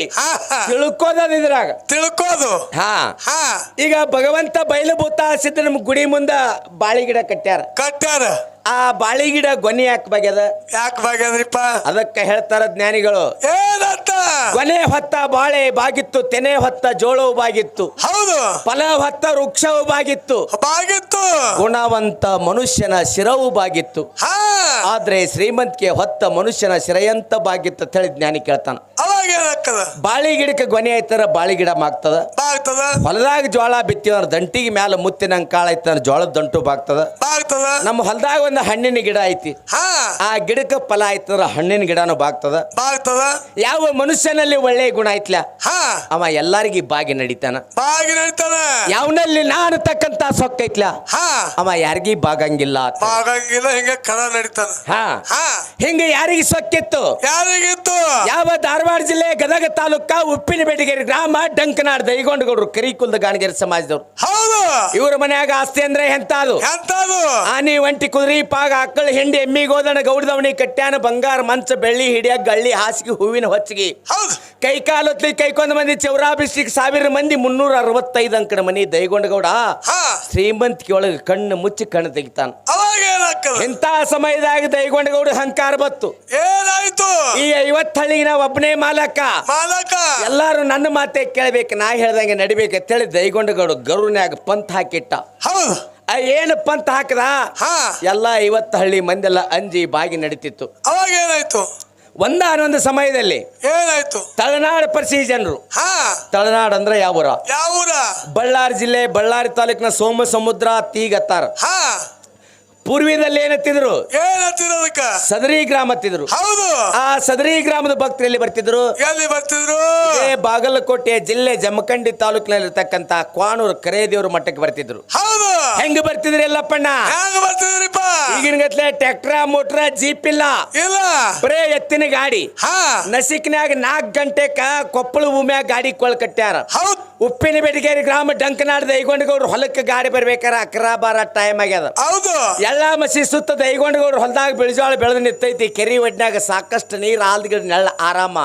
ತಿಳ್ಕೋದ ಇದ್ರಾಗ ತಿಳ್ಕೋದು. ಈಗ ಭಗವಂತ ಬಯಲು ಭೂತಾಳಿಸಿದ್ದ ನಮ್ಮ ಗುಡಿ ಮುಂದ ಬಾಳಿ ಗಿಡ ಕಟ್ಟ್ಯಾರ. ಆ ಬಾಳಿ ಗಿಡ ಗೊನೆ ಯಾಕೆ ಬಾಗ್ಯದ? ಯಾಕೆ ಬಾಗ್ಯದ್ರಿಪ್ಪ? ಅದಕ್ಕೆ ಹೇಳ್ತಾರ ಜ್ಞಾನಿಗಳು, ಏನಂತ? ಗೊನೆ ಹೊತ್ತ ಬಾಳೆ ಬಾಗಿತ್ತು, ತೆನೆ ಹೊತ್ತ ಜೋಳವು ಬಾಗಿತ್ತು, ಹೌದು, ಫಲ ಹೊತ್ತ ವೃಕ್ಷವು ಬಾಗಿತ್ತು, ಗುಣವಂತ ಮನುಷ್ಯನ ಶಿರವು ಬಾಗಿತ್ತು, ಆದ್ರೆ ಶ್ರೀಮಂತಿಕೆ ಹೊತ್ತ ಮನುಷ್ಯನ ಶಿರೆಯಂತ ಬಾಗಿತ್ತು ಅಂತ ಹೇಳಿ ಜ್ಞಾನಿ ಕೇಳ್ತಾನ. ಬಾಳಿ ಗಿಡಕ್ಕೆ ಗೊನೆ ಆಯ್ತಾರ ಬಾಳಿ ಗಿಡ ಮಾಗ್ತದ. ಹೊಲದಾಗ ಜೋಳ ಬಿತ್ತಿವ ದಂಟಿಗೆ ಮ್ಯಾಲ ಮುತ್ತಿನಂಗ್ ಕಾಳ ಐತ ಜೋಳದ ದಂಟು ಬಾಗ್ತದ. ನಮ್ಮ ಹೊಲದಾಗ ಒಂದು ಹಣ್ಣಿನ ಗಿಡ ಐತಿ, ಆ ಗಿಡಕ್ಕೆ ಫಲ ಆಯ್ತಂದ್ರ ಹಣ್ಣಿನ ಗಿಡನು ಬಾಗ್ತದ. ಯಾವ ಮನುಷ್ಯನಲ್ಲಿ ಒಳ್ಳೆ ಗುಣ ಐತ್ಲ ಅವ ಎಲ್ಲಾರಿಗಿ ಬಾಗಿ ನಡಿತಾನ. ಯಾವನಲ್ಲಿ ನಾನು ತಕ್ಕಂತ ಸೊಕ್ಕ ಐತ್ಲ ಅವ ಯಾರಿಗಿ ಬಾಗಂಗಿಲ್ಲ. ಹಿಂಗ ಯಾರಿಗೆ ಸೊಕ್ಕಿತ್ತು? ಯಾವ ಧಾರವಾಡ ಜಿಲ್ಲೆ ಗದಗ ತಾಲೂಕ ಉಪ್ಪಿನ ಬೆಟಗೇರಿ ಗ್ರಾಮ ಡಂಕನಾಡ್ ದೈಗೊಂಡಗೌಡರು ಕರಿಕುಲ್ದ ಗಾಣಗೇರಿ ಸಮಾಜದವ್ರು. ಇವ್ರ ಮನ್ಯಾಗ ಆಸ್ತಿ ಅಂದ್ರೆ ಎಂತಾದು? ಆನಿ ಒಂಟಿ ಕುದುರಿ ಪಾಗ ಅಕ್ಕಳ ಹಿಂಡಿ ಎಮ್ಮಿ ಗೋದಣ ಗೌಡದವಣಿ ಕಟ್ಟ್ಯಾನ ಬಂಗಾರ ಮಂಚ ಬೆಳ್ಳಿ ಹಿಡಿಯ ಗಳ್ಳಿ ಹಾಸಿಗೆ ಹೂವಿನ ಹೊಚ್ಚಿಗೆ ಕೈ ಕಾಲೊತ್ಲಿ ಕೈಕೊಂದ ಮಂದಿ ಚೌರಾಬಿಸ್ಟಿಕ್ 1000 ಮಂದಿ 365 ಅಂಕಣ ಮನಿ ದೈಗೊಂಡಗೌಡ ಶ್ರೀಮಂತಿಕೆ ಒಳಗೆ ಕಣ್ಣು ಮುಚ್ಚಿ ಕಣ್ಣು ತೆಗಿತಾನ. ಇಂಥ ಸಮಯದಾಗ ದೈಗೊಂಡಗೌಡ ಹಂಕಾರ ಬತ್ತು. ಏನಾಯ್ತು? ಈ 50 ಹಳ್ಳಿಗೆ ನಾ ಒಬ್ಬನೇ ಮಾಲಕ, ಎಲ್ಲಾರು ನನ್ನ ಮಾತೆ ಕೇಳ್ಬೇಕು, ನಾ ಹೇಳ್ದಂಗೆ ನಡಿಬೇಕು ಅಂತೇಳಿ ದೈಗೊಂಡಗೌಡ ಗರುನ್ಯಾಗ ಪಂತ್ ಹಾಕಿಟ್ಟ. ಏನು ಪಂತ್ ಹಾಕದ ಎಲ್ಲ 50 ಹಳ್ಳಿ ಮಂದೆಲ್ಲ ಅಂಜಿ ಬಾಗಿ ನಡೀತಿತ್ತು. ಅವಾಗ ಏನಾಯ್ತು? ಒಂದಾನೊಂದು ಸಮಯದಲ್ಲಿ ಏನಾಯ್ತು? ತಳನಾಡು ಪರಿಸಿ ಜನರು, ತಳನಾಡು ಅಂದ್ರೆ ಯಾವೂರ? ಬಳ್ಳಾರಿ ಜಿಲ್ಲೆ ಬಳ್ಳಾರಿ ತಾಲೂಕಿನ ಸೋಮ ಸಮುದ್ರ ತೀಗತ್ತಾರ. ಪೂರ್ವದಲ್ಲಿ ಏನತ್ತಿದ್ರು? ಸದರಿ ಗ್ರಾಮ ಹತ್ತಿದ್ರು. ಆ ಸದರಿ ಗ್ರಾಮದ ಭಕ್ತರು ಎಲ್ಲಿ ಬರ್ತಿದ್ರು? ಬಾಗಲಕೋಟೆ ಜಿಲ್ಲೆ ಜಮಖಂಡಿ ತಾಲೂಕಿನಲ್ಲಿರ್ತಕ್ಕಂತ ಕ್ವಾನೂರು ಕರೇದೇವ್ರ ಮಠಕ್ಕೆ ಬರ್ತಿದ್ರು. ಹೆಂಗ ಬರ್ತಿದ್ರಿ ಎಲ್ಲಪ್ಪಣ್ಣ? ಈಗಿನ ಗತ್ಲೆ ಟ್ರ್ಯಾಕ್ಟರ್ ಮೋಟ್ರ ಜೀಪ್ ಇಲ್ಲ, ಬರೇ ಎತ್ತಿನ ಗಾಡಿ. ನಸಿಕ್ನ್ಯಾಗ 4 ಗಂಟೆಕ ಕೊಪ್ಪಳ ಭೂಮಿಯಾಗ ಗಾಡಿ ಕೊಳ್ ಕಟ್ಟ್ಯಾರ. ಉಪ್ಪಿನ ಬೆಟಗೇರಿ ಗ್ರಾಮ ಡಂಕನಾಡ್ ದೈಗೊಂಡಗೌಡ್ರು ಹೊಲಕ್ಕೆ ಗಾಡಿ ಬರ್ಬೇಕಾರ 11-12 ಟೈಮ್ ಆಗ್ಯದ. ಎಲ್ಲ ಮಸಿ ಸುತ್ತ ದೈಗೊಂಡಗೌಡ್ರು ಹೊಲದಾಗ ಬೆಳಜಾಳ ಬೆಳೆದು ನಿಂತೈತಿ. ಕೆರಿ ಒಡ್ನಾಗ ಸಾಕಷ್ಟು ನೀರು ಆಲ್ದ ನೆಳ್ಳ ಆರಾಮ.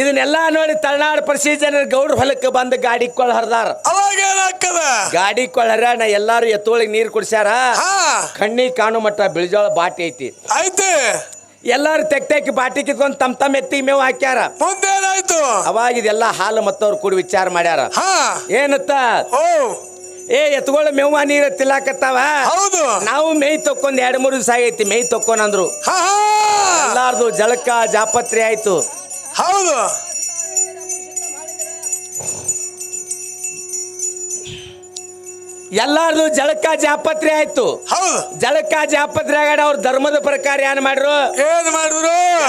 ಇದನ್ನೆಲ್ಲಾ ನೋಡಿ ತಳನಾಡು ಪರಿಸಿ ಜನರು ಗೌಡ್ರು ಹೊಲಕ್ಕೆ ಬಂದು ಗಾಡಿ ಕೊಳ್ಳ ಹರಿದಾರ. ಗಾಡಿ ಕೊಳ್ಳ ಹರ್ಯಾಣ ಎಲ್ಲಾರು ಎತ್ತೋಳಿಗೆ ನೀರು ಕುಡ್ಸ್ಯಾರ. ಕಣ್ಣಿ ಕಾಣು ಮಟ್ಟ ಬೆಳಜಾಳ ಬಾಟಿ ಐತಿ. ಎಲ್ಲಾರು ತೆಕ್ತಾಕಿ ಬಾಟಿ ಕಿತ್ಕೊಂಡ್ ತಮ್ಮ ಎತ್ತಿ ಮೇವು ಹಾಕ್ಯಾರ. ಮುಂದೇನಾಯ್ತು? ಅವಾಗ ಇದೆಲ್ಲ ಹಾಲು ಮತ್ತವ್ರು ಕೂಡಿ ವಿಚಾರ ಮಾಡ್ಯಾರ. ಏನತ್ತ? ಎತ್ಕೊಳ್ಳ ಮೇವ ನೀರ ತಿಲ್ಲಾಕತ್ತಾವ, ನಾವು ಮೇಯ್ ತಕ್ಕೊಂಡ್ 2-3 ದಿವಸ ಆಗೈತಿ ಮೇಯ್ ತಕ್ಕೊಂಡ್ ಅಂದ್ರು. ಎಲ್ಲಾರ್ದು ಜಳಕ ಜಾಪತ್ರೆ ಆಯ್ತು. ಎಲ್ಲಾರ್ದು ಜಳಕ ಜಾಪತ್ರೆ ಆಯ್ತು. ಜಳಕ ಜಾಪತ್ರೆ ಆಗ ಅವ್ರ ಧರ್ಮದ ಪ್ರಕಾರ ಏನ್ ಮಾಡಿದ್ರು?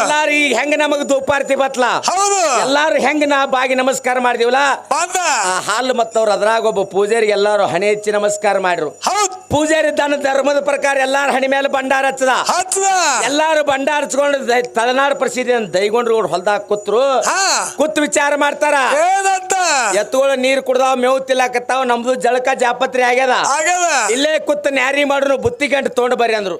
ಎಲ್ಲಾರು ಈಗ ಹೆಂಗ ನಮಗ್ ಧೂಪಾರ್ತಿ ಬತ್ಲ ಎಲ್ಲಾರು ಹೆಂಗ ನಾ ಬಾಗಿ ನಮಸ್ಕಾರ ಮಾಡಿದಿವಲ್ಲ ಹಾಲು ಮತ್ತವ್ರು ಅದ್ರಾಗ ಒಬ್ಬ ಪೂಜಾರಿ ಎಲ್ಲಾರು ಹಣೆ ಹೆಚ್ಚಿ ನಮಸ್ಕಾರ ಮಾಡ್ರು. ಪೂಜಾರಿ ದಾನ ಧರ್ಮದ ಪ್ರಕಾರ ಎಲ್ಲಾರು ಹಣಿ ಮೇಲೆ ಭಂಡಾರ ಹಚ್ಚದ. ಎಲ್ಲಾರು ಭಂಡಾರ ಹಚ್ಕೊಂಡು ತಳನಾಡು ಪ್ರಸಿದ್ಧಿ ದೈಗೊಂಡ್ರು ಹೊಲ್ದಾಗ ಕೂತ್ ವಿಚಾರ ಮಾಡ್ತಾರ. ಎತ್ತುಗಳ ನೀರು ಕುಡ್ದಾವ್ ಮೇವು ತಿಲ್ಲಾಕತ್ತಾವ, ನಮ್ದು ಜಳಕ ಜಾಪತ್ರೆ ಆಗ್ಯದ, ಇಲ್ಲೇ ಕೂತ್ ನ್ಯಾರಿ ಮಾಡ್ರು ಬುತ್ತಿ ಗಂಟು ತೊಗೊಂಡ್ ಬರ್ರಿ ಅಂದ್ರು.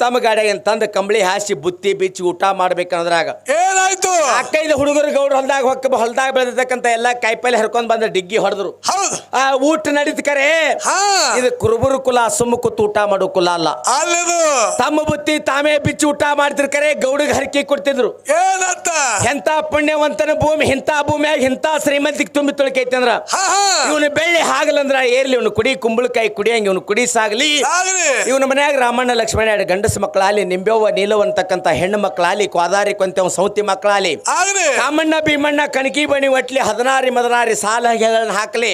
ತಮ್ಮ ಗಾಡಿಯಾಗ ತಂದ ಕಂಬಳಿ ಹಾಸಿ ಬುತ್ತಿ ಬಿಚ್ಚಿ ಊಟ ಮಾಡ್ಬೇಕಂದ್ರಾಗ ಏನಾಯ್ತು? 4-5 ಹುಡುಗರು ಗೌಡ್ರು ಹೊಲ್ದಾಗ ಬೆಳೆದಿರ್ತಕ್ಕಂತ ಎಲ್ಲಾ ಕಾಯಿಪಲ್ಲೆ ಹರ್ಕೊಂಡ್ ಬಂದ ಡಿಗ್ಗಿ ಹೊಡೆದ್ರು. ಊಟ ನಡೀತ್ ಕರೆ ಇದು ಇದು ಕುರುಬರು ಕುಲ ಸುಮ್ಮ ಕೂತು ಊಟ ಮಾಡೋ ಕುಲ ಅಲ್ಲ. ಅಲ್ಲದು ತಮ್ಮ ಬುತ್ತಿ ತಾವೇ ಬಿಚ್ಚಿ ಊಟ ಮಾಡ್ತಿರ್ ಕರೆ ಗೌಡಿಗೆ ಹರಕೆ ಕೊಡ್ತಿದ್ರು. ಏನಂತ ಎಂತ ಪುಣ್ಯವಂತನ ಭೂಮಿ ಇಂಥ ಭೂಮಿಯಾಗ ಇಂಥ ಶ್ರೀಮಂತಿಗೆ ತುಂಬಿ ತುಳ್ಕೈತಿ ಅಂದ್ರ ಇವನು ಬೆಳ್ಳಿ ಹಾಗಲಂದ್ರ ಏರ್ಲಿ ಇವನು ಕುಡಿ ಕುಂಬಳಕಾಯಿ ಕುಡಿಯಂಗ ಇವನು ಕುಡಿ ಸಾಗಲಿ. ಇವನ ಮನ್ಯಾಗ ರಾಮಣ್ಣ ಲಕ್ಷ್ಮಣ ಎರಡು ಗಂಡಸ ಮಕ್ಕಳಾಲಿ ನಿಂಬೆವ್ವ ನೀಲವ್ ಅಂತಕ್ಕಂಥ ಹೆಣ್ಣು ಮಕ್ಕಳಾಲಿ ಕ್ವಾದಾರಿ ಕೊಂತ ಸೌತಿ ಮಕ್ಕಳಾಲಿ ಕಾಮಣ್ಣ ಭೀಮಣ್ಣ ಕಣಕಿ ಬಣಿ ಒಟ್ಲಿ 16 ಮದನಾರಿ ಸಾಲಗಳನ್ನ ಹಾಕ್ಲಿ.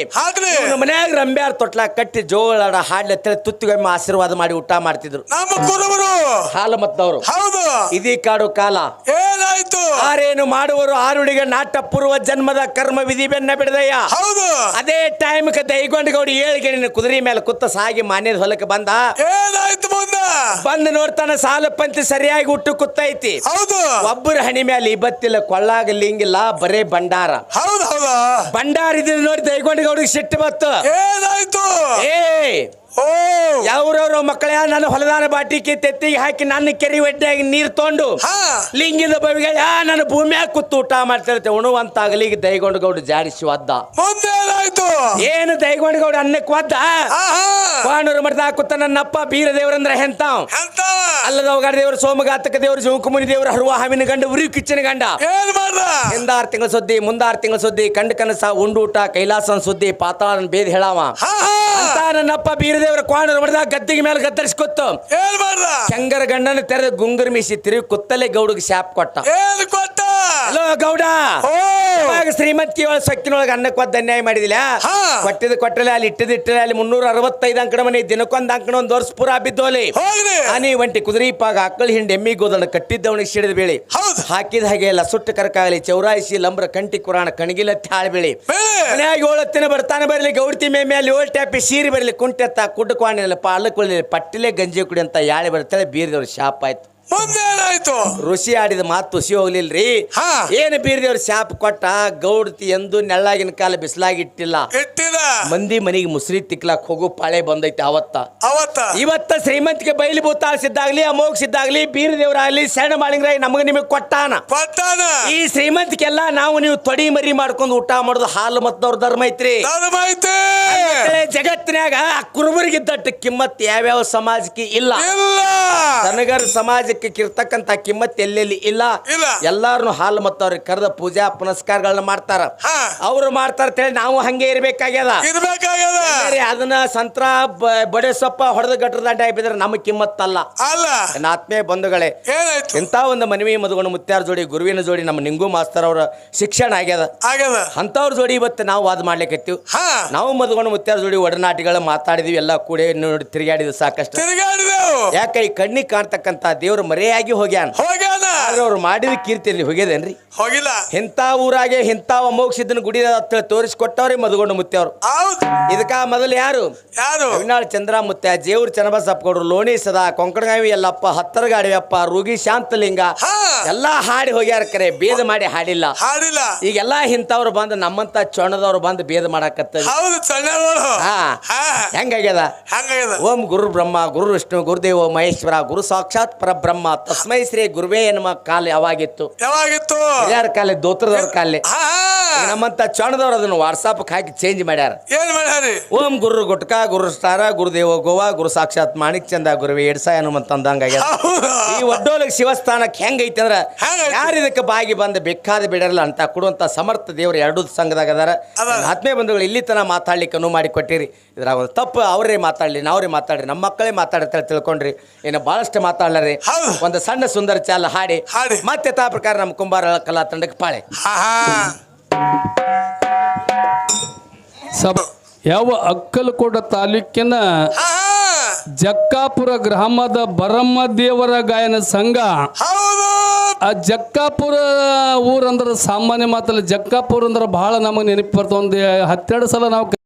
ಇವನ ಮನ್ಯಾಗ ರಂಬ್ಯಾರ ತೊಟ್ಲ ಕಟ್ಟಿ ಜೋಳಾಡ ಹಾಡ್ಲಿ ತುತ್ತಿಗೊಮ್ಮೆ ಆಶೀರ್ವಾದ ಮಾಡಿ ಊಟ ಮಾಡ್ತಿದ್ರು ನಮ್ಮ ಕುರುಬರು ಹಾಲು ಮತ್ತವರು. ಹೌದು ಇದೀ ಕಾಡು ಕಾಲ ಏನಾಯ್ತು ಆರೇನು ಮಾಡುವರು ಆರುಡಿಗೆ ನಾಟ ಪೂರ್ವ ಜನ್ಮದ ಕರ್ಮ ವಿಧಿ ಬೆನ್ನ ಬಿಡದಯ್ಯ. ಹೌದು ಅದೇ ಟೈಮ್ ದೈಗೊಂಡ ಗೌಡಿ ಏಳಿಗೆ ಕುದುರೆ ಮೇಲೆ ಕುತ್ತ ಸಾಗಿ ಮಾನ್ಯದ ಹೊಲಕ್ಕೆ ಬಂದ. ಏನಾಯ್ತು ಮುಂದ ಬಂದು ನೋಡ್ತಾನ ಸಾಲ ಪಂತಿ ಸರಿಯಾಗಿ ಹುಟ್ಟು ಕುತ್ತೈತಿ. ಹೌದು ಒಬ್ಬರ ಹಣಿ ಮೇಲೆ ಇಬತ್ತಿಲ್ಲ ಕೊಳ್ಳಾಗ ಲಿಂಗಿಲ್ಲ ಬರೇ ಭಂಡಾರ. ಹೌದು ಹೌದು ಭಂಡಾರ ಇದ್ ನೋಡಿ ದೈಗೊಂಡ ಗೌಡಿಗೆ ಸಿಟ್ಟು ಬತ್ತು. ಏನಾಯ್ತು ಏ ಓ ಯಾವ್ರವ್ರ ಮಕ್ಕಳ ನನ್ನ ಹೊಲದಾನ ಬಾಟಿಗೆ ತೆತ್ತಿಗೆ ಹಾಕಿ ನನ್ನ ಕೆರೆ ಒಡ್ಡಾಗಿ ನೀರ್ ತೊಂಡು ಲಿಂಗಿದ ಬವಿಗೆ ನನ್ನ ಭೂಮಿಯಾಗ ಕೂತು ಊಟ ಮಾಡ್ತಿರ್ತೆ ಉಣುವಂತ ಅಗಲಿಗೆ ದೈಗೊಂಡ ಗೌಡ ಜಾಡಿಸಿ ಒದ್ದ. ಮುಂದೇನಾಯ್ತು ಏನು ದೈಗೊಂಡ ಗೌಡ ಅನ್ನಕ್ಕೆ ಒದ್ದ. ವಾಣೂರು ಮಠದ ಕೂತ ನನ್ನಪ್ಪ ಬೀರ ದೇವರಂದ್ರ ಹೆಂತಾವ್ ಅಲ್ಲದ ಅವಗಾಡ ದೇವ್ರು ಸೋಮಘಾತಕ ದೇವ್ರು ಜೋಕುಮುನಿ ದೇವ್ರು ಹರುವ ಹಾವಿನ ಗಂಡ ಉರಿ ಕಿಚ್ಚನ ಗಂಡ. ಏನ್ ಮಾಡ್ದ ಹಿಂದಾರು ತಿಂಗಳ ಸುದ್ದಿ ಮುಂದಾರು ತಿಂಗಳ ಸುದ್ದಿ ಕಂಡ ಕನಸ ಉಂಡೂಟ ಕೈಲಾಸನ ಸುದ್ದಿ ಪಾತಾಳನ ಬೇದ್ ಹೇಳಾವ ಅಂತ ನನ್ನಪ್ಪ ಬೀರದೇವರ ಕ್ವಾಣೂರು ಮಠದಾಗ ಗದ್ದಿಗೆ ಮೇಲೆ ಗದ್ದರಿಸ್ಕೊತ್ತು. ಏನ್ ಮಾಡ್ದ ಚಂಗರ ಗಂಡನ ತೆರೆದ ಗುಂಗರ್ ಮೀಸಿ ತಿರುಗಿ ಕುತ್ತಲೆ ಗೌಡಿಗೆ ಶಾಪ್ ಕೊಟ್ಟ. ಏನ್ ಕೊಟ್ಟ ಹಲೋ ಗೌಡ ಶ್ರೀಮಂತಿ ಒಳ ಸೊಕ್ಕಿನೊಳಗೆ ಅನ್ನಕ್ಕೆ ಒದ್ದ ಅನ್ಯಾಯ ಮಾಡಿದಿಲ್ಲ. ಕೊಟ್ಟಿದ್ದು ಕೊಟ್ಟಲೆ ಅಲ್ಲಿ ಇಟ್ಟಿದ್ದು ಇಟ್ಟಲೆ ಅಲ್ಲಿ 365 ಅಂಕಣ ಮನೆ ದಿನಕ್ಕೊಂದು ಅಂಕಣ ಒಂದು ವರ್ಷ ಪೂರ ಬಿದ್ದೋಲಿ ಆನಿ ಒಂಟಿ ಕುದುರೆ ಪಾಗ ಅಕ್ಕಳ ಹಿಂಡಿ ಎಮ್ಮಿ ಗೋದಣ ಕಟ್ಟಿದ್ದವನಿಗೆ ಸಿಡಿದ ಬೇಳಿ ಹಾಕಿದ ಹಾಗೆ ಎಲ್ಲ ಸುಟ್ಟು ಕರಕಾಗಲಿ ಚೌರಾಯಿಸಿ ಲಂಬ್ರ ಕಂಟಿ ಕುರಾಣ ಕಣಗಿಲ ತಾಳ ಬೆಳಿ ಮನ್ಯಾಗ 7 ಹೊತ್ತಿನ ಬರ್ತಾನೆ ಬರಲಿ ಗೌಡ್ತಿ ಮೇಲೆ 7 ಟ್ಯಾಪಿ ಸೀರೆ ಬರಲಿ ಕುಂಟೆತ್ತ ಕುಡ್ಡುಕೊಂಡಿಲ್ಲ ಪಾಲಕೊಳ್ಳಿ ಪಟ್ಟಿಲೆ ಗಂಜಿ ಕುಡಿ ಅಂತ ಯಾಳೆ ಬರ್ತಾಳೆ ಬೀರದವ್ರ ಶಾಪ್ ಆಯ್ತು. ಮುಂದೇನಾಯ್ತು ಋಷಿ ಆಡಿದ ಮಾತು ತುಸಿ ಹೋಗ್ಲಿಲ್ರಿ. ಏನು ಬೀರದೇವ್ರ ಶಾಪ್ ಕೊಟ್ಟ ಗೌಡ್ತಿ ಎಂದು ನೆಳ್ಳಾಗಿನ ಕಾಲ ಬಿಸಿಲಾಗಿಟ್ಟಿಲ್ಲ. ಇಟ್ಟಿದ ಮಂದಿ ಮನಿಗೆ ಮುಸ್ರಿ ತಿಕ್ಲಾಕ್ ಹೋಗು ಪಾಳೆ ಬಂದೈತಿ ಅವತ್ತ. ಇವತ್ತ ಶ್ರೀಮಂತಿಗೆ ಬೈಲಿ ಭೂತಾಳ್ಸಿದ್ದಾಗ್ಲಿ ಅಮೋಘ್ಸಿದ್ದಾಗ್ಲಿ ಬೀರದೇವ್ರಾಗ್ಲಿ ಸಣ್ಣ ಮಾಳಿಂಗ್ರಾಯಿ ನಮಗ ನಿಮಗ್ ಕೊಟ್ಟಾನ. ಈ ಶ್ರೀಮಂತಿಗೆಲ್ಲ ನಾವು ನೀವು ತೊಡಿ ಮರಿ ಮಾಡ್ಕೊಂಡು ಊಟ ಮಾಡೋದು ಹಾಲು ಮತ್ತವ್ರ ಧರ್ಮ ಐತ್ರಿ. ಜಗತ್ತಿನಾಗ ಕುರುಬರಿಗಿದ್ದಟ್ಟು ಕಿಮ್ಮತ್ ಯಾವ್ಯಾವ ಸಮಾಜಕ್ಕೆ ಇಲ್ಲ. ದನಗರ ಸಮಾಜಕ್ಕೆ ಇರ್ತಕ್ಕಂತ ಕಿಮ್ಮತ್ ಎಲ್ಲೆಲ್ಲಿ ಇಲ್ಲ. ಎಲ್ಲಾರು ಹಾಲು ಮತ್ತವ್ರಿಗೆ ಕರೆದ ಪೂಜಾ ಪುನಸ್ಕಾರಗಳನ್ನ ಮಾಡ್ತಾರ. ಅವ್ರು ಮಾಡ್ತಾರ ಹೇಳಿ ನಾವು ಹಂಗೆ ಇರ್ಬೇಕಾಗ್ಯದ. ಅದನ್ನ ಸಂತ್ರ ಬಡೆ ಸೊಪ್ಪ ಹೊಡೆದ ಗಟ್ಟದ ದಂಡ ಬಿದ್ರೆ ನಮಗ್ ಕಿಮ್ಮತ್ ಅಲ್ಲ. ಆತ್ಮೀಯ ಬಂಧುಗಳೇ ಇಂತ ಒಂದು ಮನವಿ ಮದುಗಣ ಮುತ್ಯಾರ ಜೋಡಿ ಗುರುವಿನ ಜೋಡಿ ನಮ್ಮ ನಿಂಗು ಮಾಸ್ತರ್ ಅವ್ರ ಶಿಕ್ಷಣ ಆಗ್ಯದ. ಅಂತವ್ರ ಜೋಡಿ ಇವತ್ತು ನಾವು ವಾದ ಮಾಡ್ಲಿಕ್ಕತ್ತೀವಿ. ನಾವು ಮದುಗಣ ಮುತ್ಯಾರ ಜೋಡಿ ಒಡನಾಟಿಗಳ ಮಾತಾಡಿದ್ವಿ ಎಲ್ಲ ಕೂಡಿ ನೋಡಿ ತಿರುಗಾಡಿದ್ವಿ ಸಾಕಷ್ಟು. ಯಾಕ ಈ ಕಣ್ಣಿಗೆ ಕಾಣ್ತಕ್ಕಂತ ದೇವ್ರ ಮರೆಯಾಗಿ ಹೋಗ್ಯಾನ. ಅವ್ರು ಮಾಡಿದ ಕೀರ್ತಿಯಲ್ಲಿ ಹೋಗ್ಯದೇನ್ರಿ ಹೋಗಿಲ್ಲ. ಇಂಥ ಊರಾಗೆ ಇಂಥ ಅಮೋಘಸಿದ್ದನ ಗುಡಿ ತೋರಿಸಿಕೊಟ್ಟವ್ರಿ ಮದುಗೊಂಡು ಮುತ್ತೆಯವ್ರು. ಇದಕ್ಕ ಮೊದಲು ಯಾರು ಅವಿನಾಳ್ ಚಂದ್ರ ಮುತ್ಯ ಜೇವ್ರ ಚನ್ನಬಸಪ್ಪ ಗೌಡ್ರು ಲೋಣಿ ಸದಾ ಕೊಂಕಣಗಾವಿ ಎಲ್ಲಪ್ಪ ಹತ್ತರಗಾಡಿಯಪ್ಪ ರೂಗಿ ಶಾಂತಲಿಂಗ ಎಲ್ಲಾ ಹಾಡಿ ಹೋಗ್ಯಾರ. ಕರೆ ಭೇದ ಮಾಡಿ ಹಾಡಿಲ್ಲ. ಈಗೆಲ್ಲಾ ಇಂಥವ್ರು ಬಂದು ನಮ್ಮಂತ ಚೊಣದವ್ರು ಬಂದು ಭೇದ ಮಾಡಾಕತ್ತ. ಹೆಂಗಾಗ್ಯದ ಓಂ ಗುರು ಬ್ರಹ್ಮ ಗುರು ವಿಷ್ಣು ಗುರುದೇವ ಮಹೇಶ್ವರ ಗುರು ಸಾಕ್ಷಾತ್ ಪರಬ್ರಹ್ಮ ತಸ್ಮೈ ಶ್ರೀ ಗುರುವೇ ಎನ್ನುವ ಕಾಲ ಯಾವಾಗಿತ್ತು ಯಾರ ಕಾಲ ದೋತ್ರದವ್ರ ಕಾಲ. ನಮ್ಮಂತ ಚೊಣದವ್ರು ಅದನ್ನು ವಾಟ್ಸಾಪ್ ಹಾಕಿ ಚೇಂಜ್ ಮಾಡ್ಯಾರ. ಓಂ ಗುರು ಗುಟ್ಕ ಗುರು ಸ್ಟಾರ ಗುರುದೇವ ಗೋವಾ ಗುರು ಸಾಕ್ಷಾತ್ ಮಾಣಿಕ್ ಚಂದ ಗುರುವೇ ಎಡ್ಸಾಯ ಅನ್ನುವಂತಂದಂಗಾಗ್ಯದ. ಈ ಒಡ್ಡೋಲಕ್ ಶಿವಸ್ಥಾನಕ್ಕೆ ಹೆಂಗೈತಿ ಅಂದ್ರ ಯಾರು ಇದಕ್ಕೆ ಬಾಗಿ ಬಂದು ಬೇಕಾದ ಬಿಡರಲ್ಲ ಅಂತ ಕೊಡುವಂತ ಸಮರ್ಥ ದೇವ್ರು ಎರಡೂ ಸಂಘದಾಗ ಅದಾರ. ಆತ್ಮೀಯ ಬಂಧುಗಳು ಇಲ್ಲಿ ತನ ಮಾತಾಡ್ಲಿಕ್ಕೆ ಅನುವು ಮಾಡಿ ಕೊಟ್ಟಿರಿ. ಇದ್ರಾಗ ಒಂದು ತಪ್ಪು ಅವರೇ ಮಾತಾಡ್ಲಿ ನಾವ್ರೇ ಮಾತಾಡ್ರಿ ನಮ್ಮ ಮಕ್ಕಳೇ ಮಾತಾಡ್ತಾರೆ ತಿಳ್ಕೊಂಡ್ರಿ. ಏನು ಬಹಳಷ್ಟು ಮಾತಾಡ್ಲಾರಿ. ಒಂದು ಸಣ್ಣ ಸುಂದರ ಚಾಲ ಹಾಡಿ ಮತ್ತೆ ತಾ ಪ್ರಕಾರ ನಮ್ಮ ಕುಂಬಾರ ಕಲಾ ತಂಡಕ್ಕೆ ಪಾಳೆ. ಯಾವ ಅಕ್ಕಲಕೋಟ ತಾಲೂಕಿನ ಜಕ್ಕಾಪುರ ಗ್ರಾಮದ ಬರಮ್ಮ ದೇವರ ಗಾಯನ ಸಂಘ. ಆ ಜಕ್ಕಾಪುರ ಊರಂದ್ರೆ ಸಾಮಾನ್ಯ ಮಾತಲ್ಲ. ಜಕ್ಕಾಪುರ ಅಂದ್ರೆ ಬಹಳ ನಮಗೆ ನೆನಪು ಬರ್ತದೆ. ಒಂದು 12 ಸಲ ನಾವು